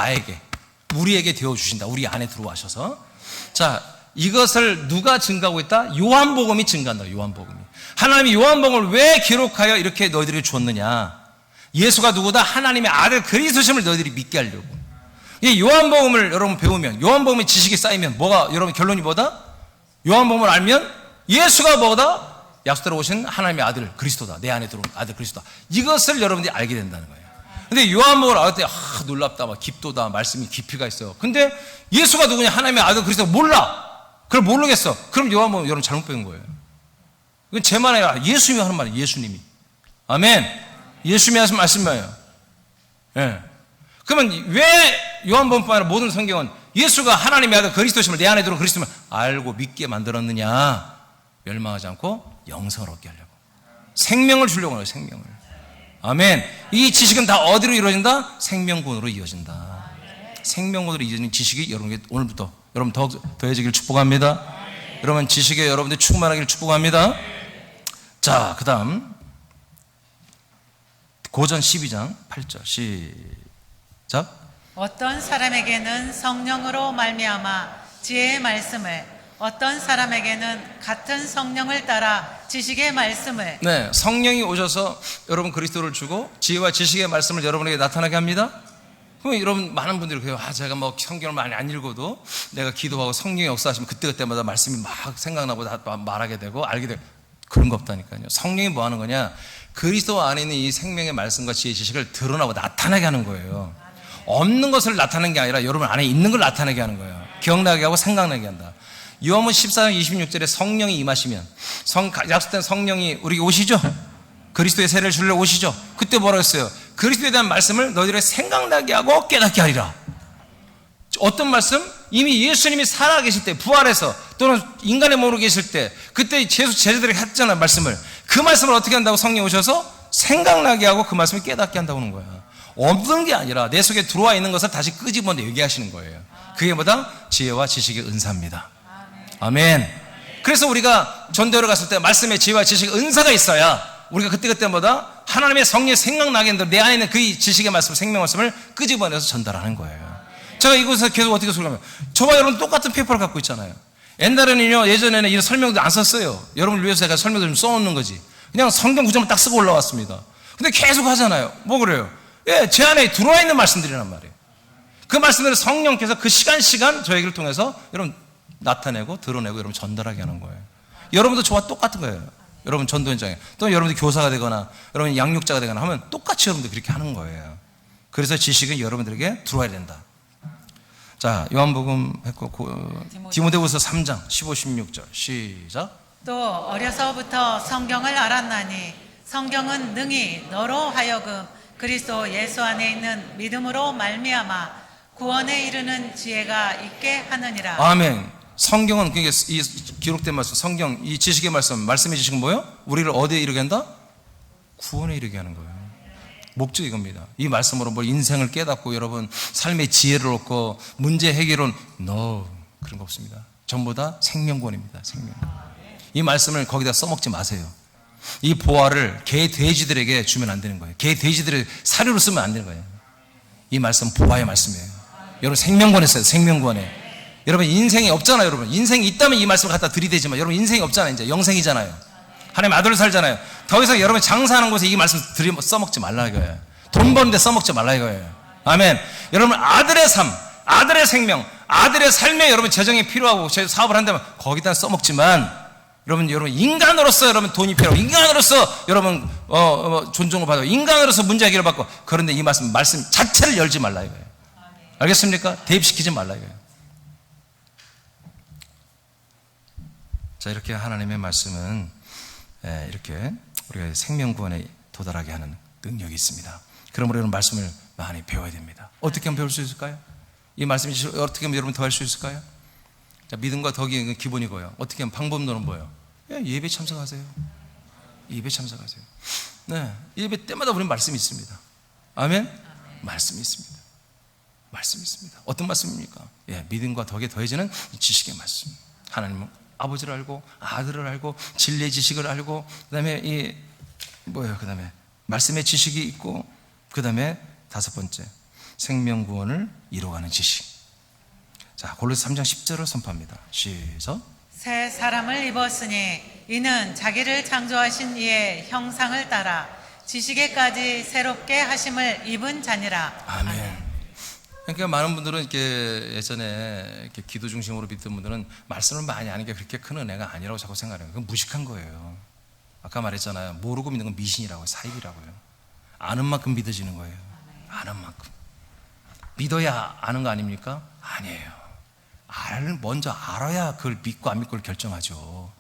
우리에게 되어주신다. 우리 안에 들어와셔서. 자, 이것을 누가 증가하고 있다? 요한복음이 증가한다. 요한복음이. 하나님이 요한복음을 왜 기록하여 이렇게 너희들에게 주었느냐? 예수가 누구다? 하나님의 아들 그리스도심을 너희들이 믿게 하려고. 이 요한복음을 여러분 배우면, 요한복음의 지식이 쌓이면 여러분 결론이 뭐다? 요한복음을 알면 예수가 뭐다? 약속대로 오신 하나님의 아들 그리스도다. 내 안에 들어온 아들 그리스도다. 이것을 여러분들이 알게 된다는 거예요. 근데 요한복음을 알 때 놀랍다, 깊도다, 말씀이 깊이가 있어요. 근데 예수가 누구냐? 하나님의 아들 그리스도가 몰라. 그걸 모르겠어. 그럼 요한복음 여러분 잘못 배운 거예요. 이건 제 말 아니라 예수님이 하는 말이에요. 예수님이. 아멘. 예수님이 하신 말씀이에요. 그러면 왜 요한복음뿐만 아니라 모든 성경은 예수가 하나님의 아들 그리스도심을 내 안에 들어온 그리스도를 알고 믿게 만들었느냐? 멸망하지 않고 영생을 얻게 하려고. 생명을 주려고 하는 거예요. 생명을. 아멘. 이 지식은 다 어디로 이루어진다? 생명권으로 이어진다. 생명권으로 이어지는 지식이 여러분에게 오늘부터 여러분 더해지길 축복합니다. 여러분 지식에 여러분들 충만하기를 축복합니다. 자, 그 다음 고전 12장 8절 시작. 어떤 사람에게는 성령으로 말미암아 지혜의 말씀을, 어떤 사람에게는 같은 성령을 따라 지식의 말씀을. 네, 성령이 오셔서 여러분 그리스도를 주고 지혜와 지식의 말씀을 여러분에게 나타나게 합니다. 그럼 여러분 많은 분들이 그래요. 제가 성경을 많이 안 읽어도 내가 기도하고 성령이 역사하시면 그때마다 말씀이 막 생각나고 말하게 되고 알게 되고. 그런 거 없다니까요. 성령이 뭐 하는 거냐? 그리스도 안에 있는 이 생명의 말씀과 지혜의 지식을 드러나고 나타나게 하는 거예요. 없는 것을 나타내는 게 아니라 여러분 안에 있는 걸 나타내게 하는 거예요. 기억나게 하고 생각나게 한다. 요한복음 14장 26절에 성령이 임하시면 약속된 성령이 우리에게 오시죠. 그리스도의 세례를 주려고 오시죠. 그때 뭐라고 했어요? 그리스도에 대한 말씀을 너희들에게 생각나게 하고 깨닫게 하리라. 어떤 말씀? 이미 예수님이 살아계실 때, 부활해서 또는 인간의 몸으로 계실 때 그때 제자들에게 했잖아요. 말씀을. 그 말씀을 어떻게 한다고? 성령이 오셔서 생각나게 하고 그 말씀을 깨닫게 한다고 하는 거야. 없는 게 아니라 내 속에 들어와 있는 것을 다시 끄집어내 얘기하시는 거예요. 그게 뭐다? 지혜와 지식의 은사입니다. 아멘. 그래서 우리가 전도를 갔을 때 말씀의 지혜와 지식의 은사가 있어야 우리가 그때그때마다 하나님의 성령이 생각나게 한다. 내 안에 있는 그 지식의 말씀, 생명 말씀을 끄집어내서 전달하는 거예요. 제가 이곳에서 계속 어떻게 소리하면 저와 여러분 똑같은 페이퍼를 갖고 있잖아요. 옛날에는요, 예전에는 이런 설명도 안 썼어요. 여러분을 위해서 제가 설명을 좀 써놓는 거지. 그냥 성경 구절만 딱 쓰고 올라왔습니다. 근데 계속 하잖아요. 뭐 그래요? 예, 제 안에 들어와 있는 말씀들이란 말이에요. 그 말씀들을 성령께서 그 시간 저에게를 통해서 여러분 나타내고 드러내고 여러분 전달하게 하는 거예요. 여러분도 저와 똑같은 거예요. 여러분 전도 현장에 또 여러분들 교사가 되거나 여러분 양육자가 되거나 하면 똑같이 여러분들 그렇게 하는 거예요. 그래서 지식은 여러분들에게 들어와야 된다. 자, 요한복음 했고 디모데후서 3장 15, 16절 시작. 또 어려서부터 성경을 알았나니 성경은 능히 너로 하여금 그리스도 예수 안에 있는 믿음으로 말미암아 구원에 이르는 지혜가 있게 하느니라. 아멘. 성경은 그게 이 기록된 말씀, 성경 이 지식의 말씀의 지식은 뭐예요? 우리를 어디에 이르게 한다? 구원에 이르게 하는 거예요. 목적이 이겁니다. 이 말씀으로 뭐 인생을 깨닫고 여러분 삶의 지혜를 얻고 문제 해결은 그런 거 없습니다. 전부 다 생명권입니다. 생명권. 이 말씀을 거기다 써먹지 마세요. 이 보화를 개 돼지들에게 주면 안 되는 거예요. 개 돼지들의 사료로 쓰면 안 되는 거예요. 이 말씀 보화의 말씀이에요. 여러분 생명권에 써요. 생명권에. 여러분 인생이 없잖아요. 여러분 인생이 있다면 이 말씀을 갖다 들이대지만 여러분 인생이 없잖아요. 이제 영생이잖아요. 하나님 아들로 살잖아요. 더 이상 여러분 장사하는 곳에 이 말씀 써먹지 말라 이거예요. 돈 버는데 써먹지 말라 이거예요. 아멘. 여러분 아들의 삶, 아들의 생명, 아들의 삶에 여러분 재정이 필요하고 사업을 한다면 거기다 써먹지만 여러분 인간으로서 여러분 돈이 필요하고 인간으로서 여러분 존중을 받고 인간으로서 문제 해결을 받고 그런데 이 말씀 자체를 열지 말라 이거예요. 알겠습니까? 대입시키지 말라 이거예요. 자, 이렇게 하나님의 말씀은 이렇게 우리가 생명구원에 도달하게 하는 능력이 있습니다. 그러므로 여러분 말씀을 많이 배워야 됩니다. 어떻게 하면 배울 수 있을까요? 이 말씀이 어떻게 하면 여러분 더 할 수 있을까요? 자, 믿음과 덕이 기본이고요. 어떻게 하면 방법론은 뭐예요? 예배 참석하세요. 예배 참석하세요. 네, 예배 때마다 우리는 말씀이 있습니다. 아멘? 말씀이 있습니다. 말씀이 있습니다. 어떤 말씀입니까? 믿음과 덕에 더해지는 지식의 말씀. 하나님은 아버지를 알고 아들을 알고 진리의 지식을 알고 그다음에 그다음에 말씀의 지식이 있고 그다음에 다섯 번째 생명구원을 이루어가는 지식. 자, 골로새 3장 10절을 선포합니다. 시작. 새 사람을 입었으니 이는 자기를 창조하신 이의 형상을 따라 지식에까지 새롭게 하심을 입은 자니라. 아멘. 그러니까 많은 분들은 이렇게 예전에 이렇게 기도 중심으로 믿던 분들은 말씀을 많이 아는 게 그렇게 큰 은혜가 아니라고 자꾸 생각해요. 그건 무식한 거예요. 아까 말했잖아요. 모르고 믿는 건 미신이라고요. 사입이라고요. 아는 만큼 믿어지는 거예요. 아는 만큼. 믿어야 아는 거 아닙니까? 아니에요. 먼저 알아야 그걸 믿고 안 믿고를 결정하죠.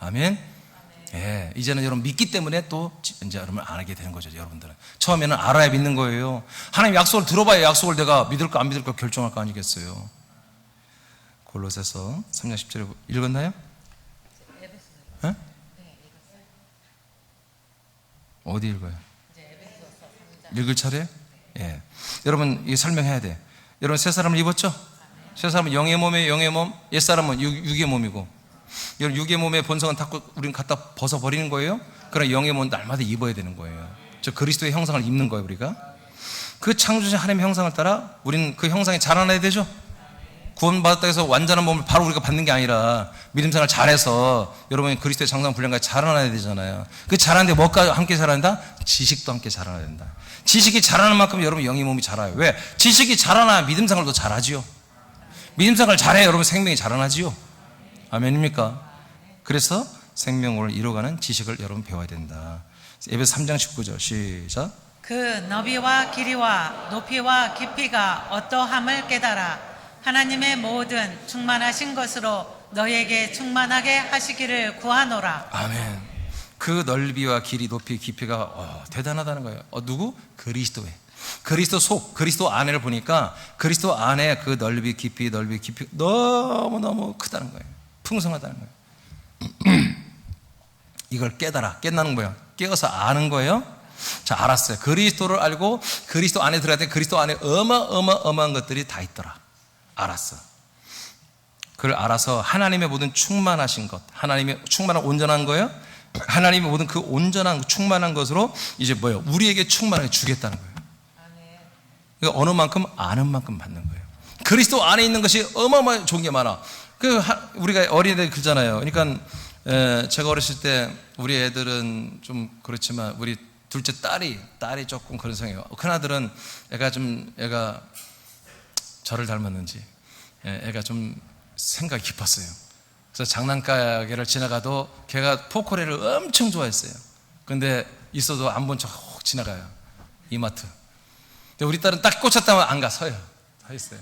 아멘. 예, 이제는 여러분 믿기 때문에 또 이제 여러분 알게 되는 거죠. 여러분들은 처음에는 알아야 믿는 거예요. 하나님 약속을 들어봐야 약속을 내가 믿을까 안 믿을까 결정할 거 아니겠어요. 골로새서 3장 10절에 읽었나요? 네? 어디 읽어요? 읽을 차례? 예. 여러분 이게 설명해야 돼. 여러분 새 사람을 입었죠? 새 사람은 영의 몸에 영의 몸, 옛 사람은 육의 몸이고. 여러분 육의 몸의 본성은 우리는 갖다 벗어버리는 거예요. 그러나 영의 몸은 날마다 입어야 되는 거예요. 저 그리스도의 형상을 입는 거예요. 우리가 그 창조주신 하나님의 형상을 따라 우리는 그 형상에 자라나야 되죠. 구원받았다 해서 완전한 몸을 바로 우리가 받는 게 아니라 믿음생활 잘해서 여러분이 그리스도의 장상 분량까지 자라나야 되잖아요. 그 자라는데 뭐가 함께 자란다? 지식도 함께 자라나야 된다. 지식이 자라는 만큼 여러분 영의 몸이 자라요. 왜? 지식이 자라나야 믿음생활도 잘하지요. 믿음생활 잘해야 여러분 생명이 자라나지요. 아멘입니까? 그래서 생명을 이루어가는 지식을 여러분 배워야 된다. 에베소 3장 19절 시작. 그 너비와 길이와 높이와 깊이가 어떠함을 깨달아 하나님의 모든 충만하신 것으로 너에게 충만하게 하시기를 구하노라. 아멘. 그 넓이와 길이 높이 깊이가 대단하다는 거예요. 누구? 그리스도의 그리스도 속 그리스도 안에를 보니까 그리스도 안에 그 넓이 깊이 너무너무 크다는 거예요. 풍성하다는 거예요. 이걸 깨달아. 깨닫는 거예요. 깨어서 아는 거예요. 자, 알았어요. 그리스도를 알고 그리스도 안에 들어갈 때 그리스도 안에 어마어마한 것들이 다 있더라. 알았어. 그걸 알아서 하나님의 모든 충만하신 것, 하나님의 충만한 온전한 거예요. 하나님의 모든 그 온전한 충만한 것으로 이제 뭐예요? 우리에게 충만하게 주겠다는 거예요. 그러니까 어느 만큼 아는 만큼 받는 거예요. 그리스도 안에 있는 것이 어마어마하게 좋은 게 많아. 우리가 어린애들 그러잖아요. 그러니까 제가 어렸을 때 우리 애들은 좀 그렇지만 우리 둘째 딸이 조금 그런 성이에요. 큰아들은 애가 저를 닮았는지 애가 좀 생각이 깊었어요. 그래서 장난가게를 지나가도 걔가 포크레를 엄청 좋아했어요. 근데 있어도 안 본 척 혹 지나가요. 이마트. 근데 우리 딸은 딱 꽂혔다면 안 가, 서 있어요.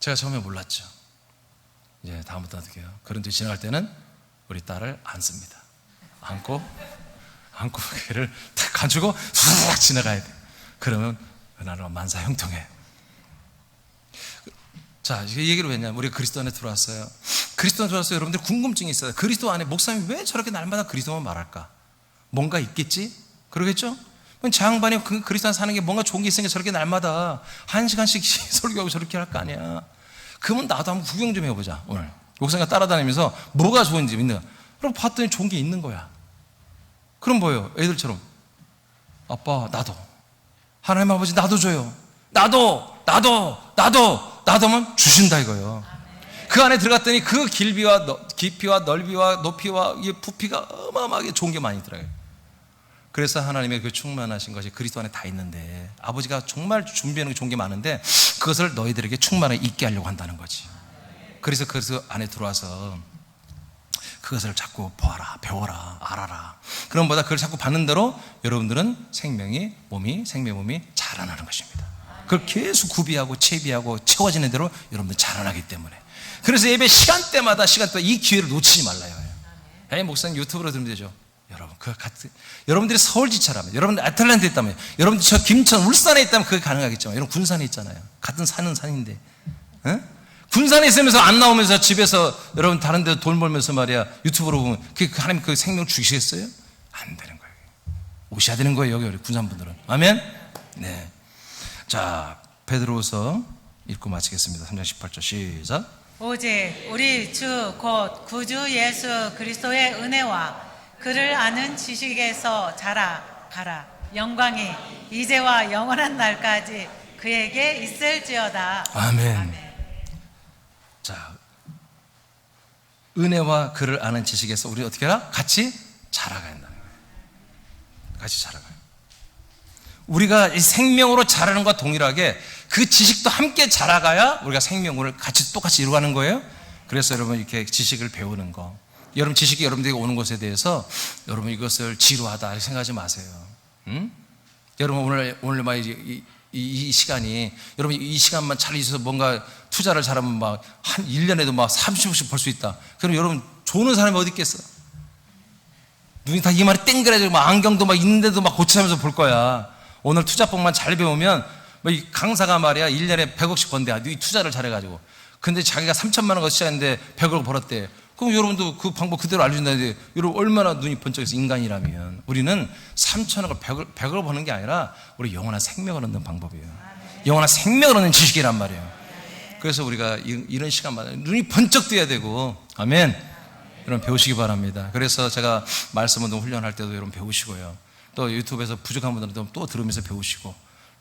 제가 처음에 몰랐죠. 이제 다음부터 어떻게 해요? 그런 데 지나갈 때는 우리 딸을 안습니다. 안고 걔를 탁 가지고 싹 지나가야 돼. 그러면 나는 만사형통해. 자, 이 얘기를 왜 했냐면 우리가 그리스도 안에 들어왔어요. 그리스도 안에 들어왔어요. 여러분들 궁금증이 있어요. 그리스도 안에 목사님이 왜 저렇게 날마다 그리스도만 말할까? 뭔가 있겠지? 그러겠죠? 장반이 그리스도 안에 사는 게 뭔가 좋은 게 있으니까 저렇게 날마다 1시간씩 설교하고 저렇게 할 거 아니야. 그러면 나도 한번 구경 좀 해보자. 오늘 목사님과 따라다니면서 뭐가 좋은지 있는 거야. 그럼 봤더니 좋은 게 있는 거야. 그럼 뭐예요? 애들처럼 아빠 나도 하나님 아버지 나도 줘요. 나도 하면 주신다 이거예요. 그 안에 들어갔더니 그 깊이와 넓이와 높이와 부피가 어마어마하게 좋은 게 많이 들어요. 그래서 하나님의 그 충만하신 것이 그리스도 안에 다 있는데 아버지가 정말 준비하는 게 좋은 게 많은데 그것을 너희들에게 충만하게 있게 하려고 한다는 거지. 그래서 그 안에 들어와서 그것을 자꾸 보아라, 배워라, 알아라. 그럼보다 그걸 자꾸 받는 대로 여러분들은 생명의 몸이 자라나는 것입니다. 그걸 계속 구비하고 채비하고 채워지는 대로 여러분들 자라나기 때문에. 그래서 예배 시간대마다 이 기회를 놓치지 말라요. 에이, 목사님 유튜브로 들으면 되죠. 여러분, 여러분들이 서울 지차라면, 여러분들 아틀란타에 있다면, 여러분들 저 김천, 울산에 있다면 그게 가능하겠지만, 여러분 군산에 있잖아요. 같은 산은 산인데, 군산에 있으면서 안 나오면서 집에서 여러분 다른 데 돈 벌면서 말이야 유튜브로 보면 하나님 그 생명 주시겠어요? 안 되는 거예요. 오셔야 되는 거예요. 여기 우리 군산 분들은. 아멘. 네. 자, 베드로후서 읽고 마치겠습니다. 3장 18절 시작. 오직 우리 주 곧 구주 예수 그리스도의 은혜와 그를 아는 지식에서 자라가라. 영광이 이제와 영원한 날까지 그에게 있을지어다. 아멘. 자, 은혜와 그를 아는 지식에서 우리 어떻게 해라? 같이 자라가야 한다는 거예요. 같이 자라가요. 우리가 이 생명으로 자라는 것과 동일하게 그 지식도 함께 자라가야 우리가 생명을 똑같이 이루어가는 거예요. 그래서 여러분 이렇게 지식을 배우는 거, 여러분 지식이 여러분들에게 오는 것에 대해서 여러분 이것을 지루하다 생각하지 마세요. 여러분 오늘 막 이 시간이 여러분 이 시간만 잘 있어서 뭔가 투자를 잘하면 막 한 1년에도 막 30억씩 벌 수 있다. 그럼 여러분 좋은 사람이 어디 있겠어? 눈이 다 이마리 땡그래지고 막 안경도 막 있는데도 막 고치면서 볼 거야. 오늘 투자법만 잘 배우면 뭐 이 강사가 말이야 1년에 100억씩 번대. 이 투자를 잘해가지고. 근데 자기가 3천만 원 시작했는데 100억을 벌었대. 그럼 여러분도 그 방법 그대로 알려준다는데 여러분 얼마나 눈이 번쩍해서 인간이라면 우리는 3천억을 100억을 버는 게 아니라 우리 영원한 생명을 얻는 방법이에요. 영원한 생명을 얻는 지식이란 말이에요. 그래서 우리가 이런 시간마다 눈이 번쩍 떠야 되고 아멘. 여러분 배우시기 바랍니다. 그래서 제가 말씀 운동 훈련할 때도 여러분 배우시고요. 또 유튜브에서 부족한 분들은 또 들으면서 배우시고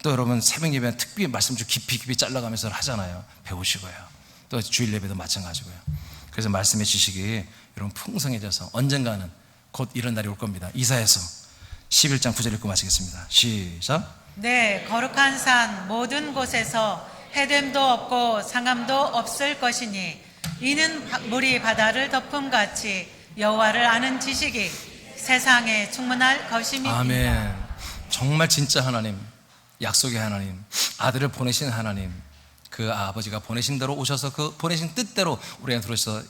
또 여러분 새벽 예배는 특별히 말씀 좀 깊이 잘라가면서 하잖아요. 배우시고요. 또 주일 예배도 마찬가지고요. 그래서 말씀의 지식이 여러분 풍성해져서 언젠가는 곧 이런 날이 올 겁니다. 이사야서 11장 9절 읽고 마치겠습니다. 시작. 네, 거룩한 산 모든 곳에서 해됨도 없고 상함도 없을 것이니 이는 물이 바다를 덮음같이 여호와를 아는 지식이 세상에 충만할 것임이니이다. 아멘. 정말 진짜 하나님, 약속의 하나님, 아들을 보내신 하나님, 그 아버지가 보내신 대로 오셔서 그 보내신 뜻대로 우리 안에 들어오셔서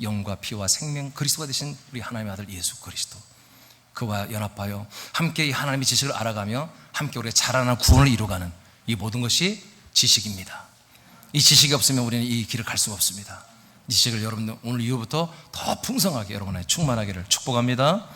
영과 피와 생명 그리스도가 되신 우리 하나님의 아들 예수 그리스도, 그와 연합하여 함께 이 하나님의 지식을 알아가며 함께 우리가 자라나는 구원을 이루어가는 이 모든 것이 지식입니다. 이 지식이 없으면 우리는 이 길을 갈 수가 없습니다. 이 지식을 여러분들 오늘 이후부터 더 풍성하게 여러분의 충만하기를 축복합니다.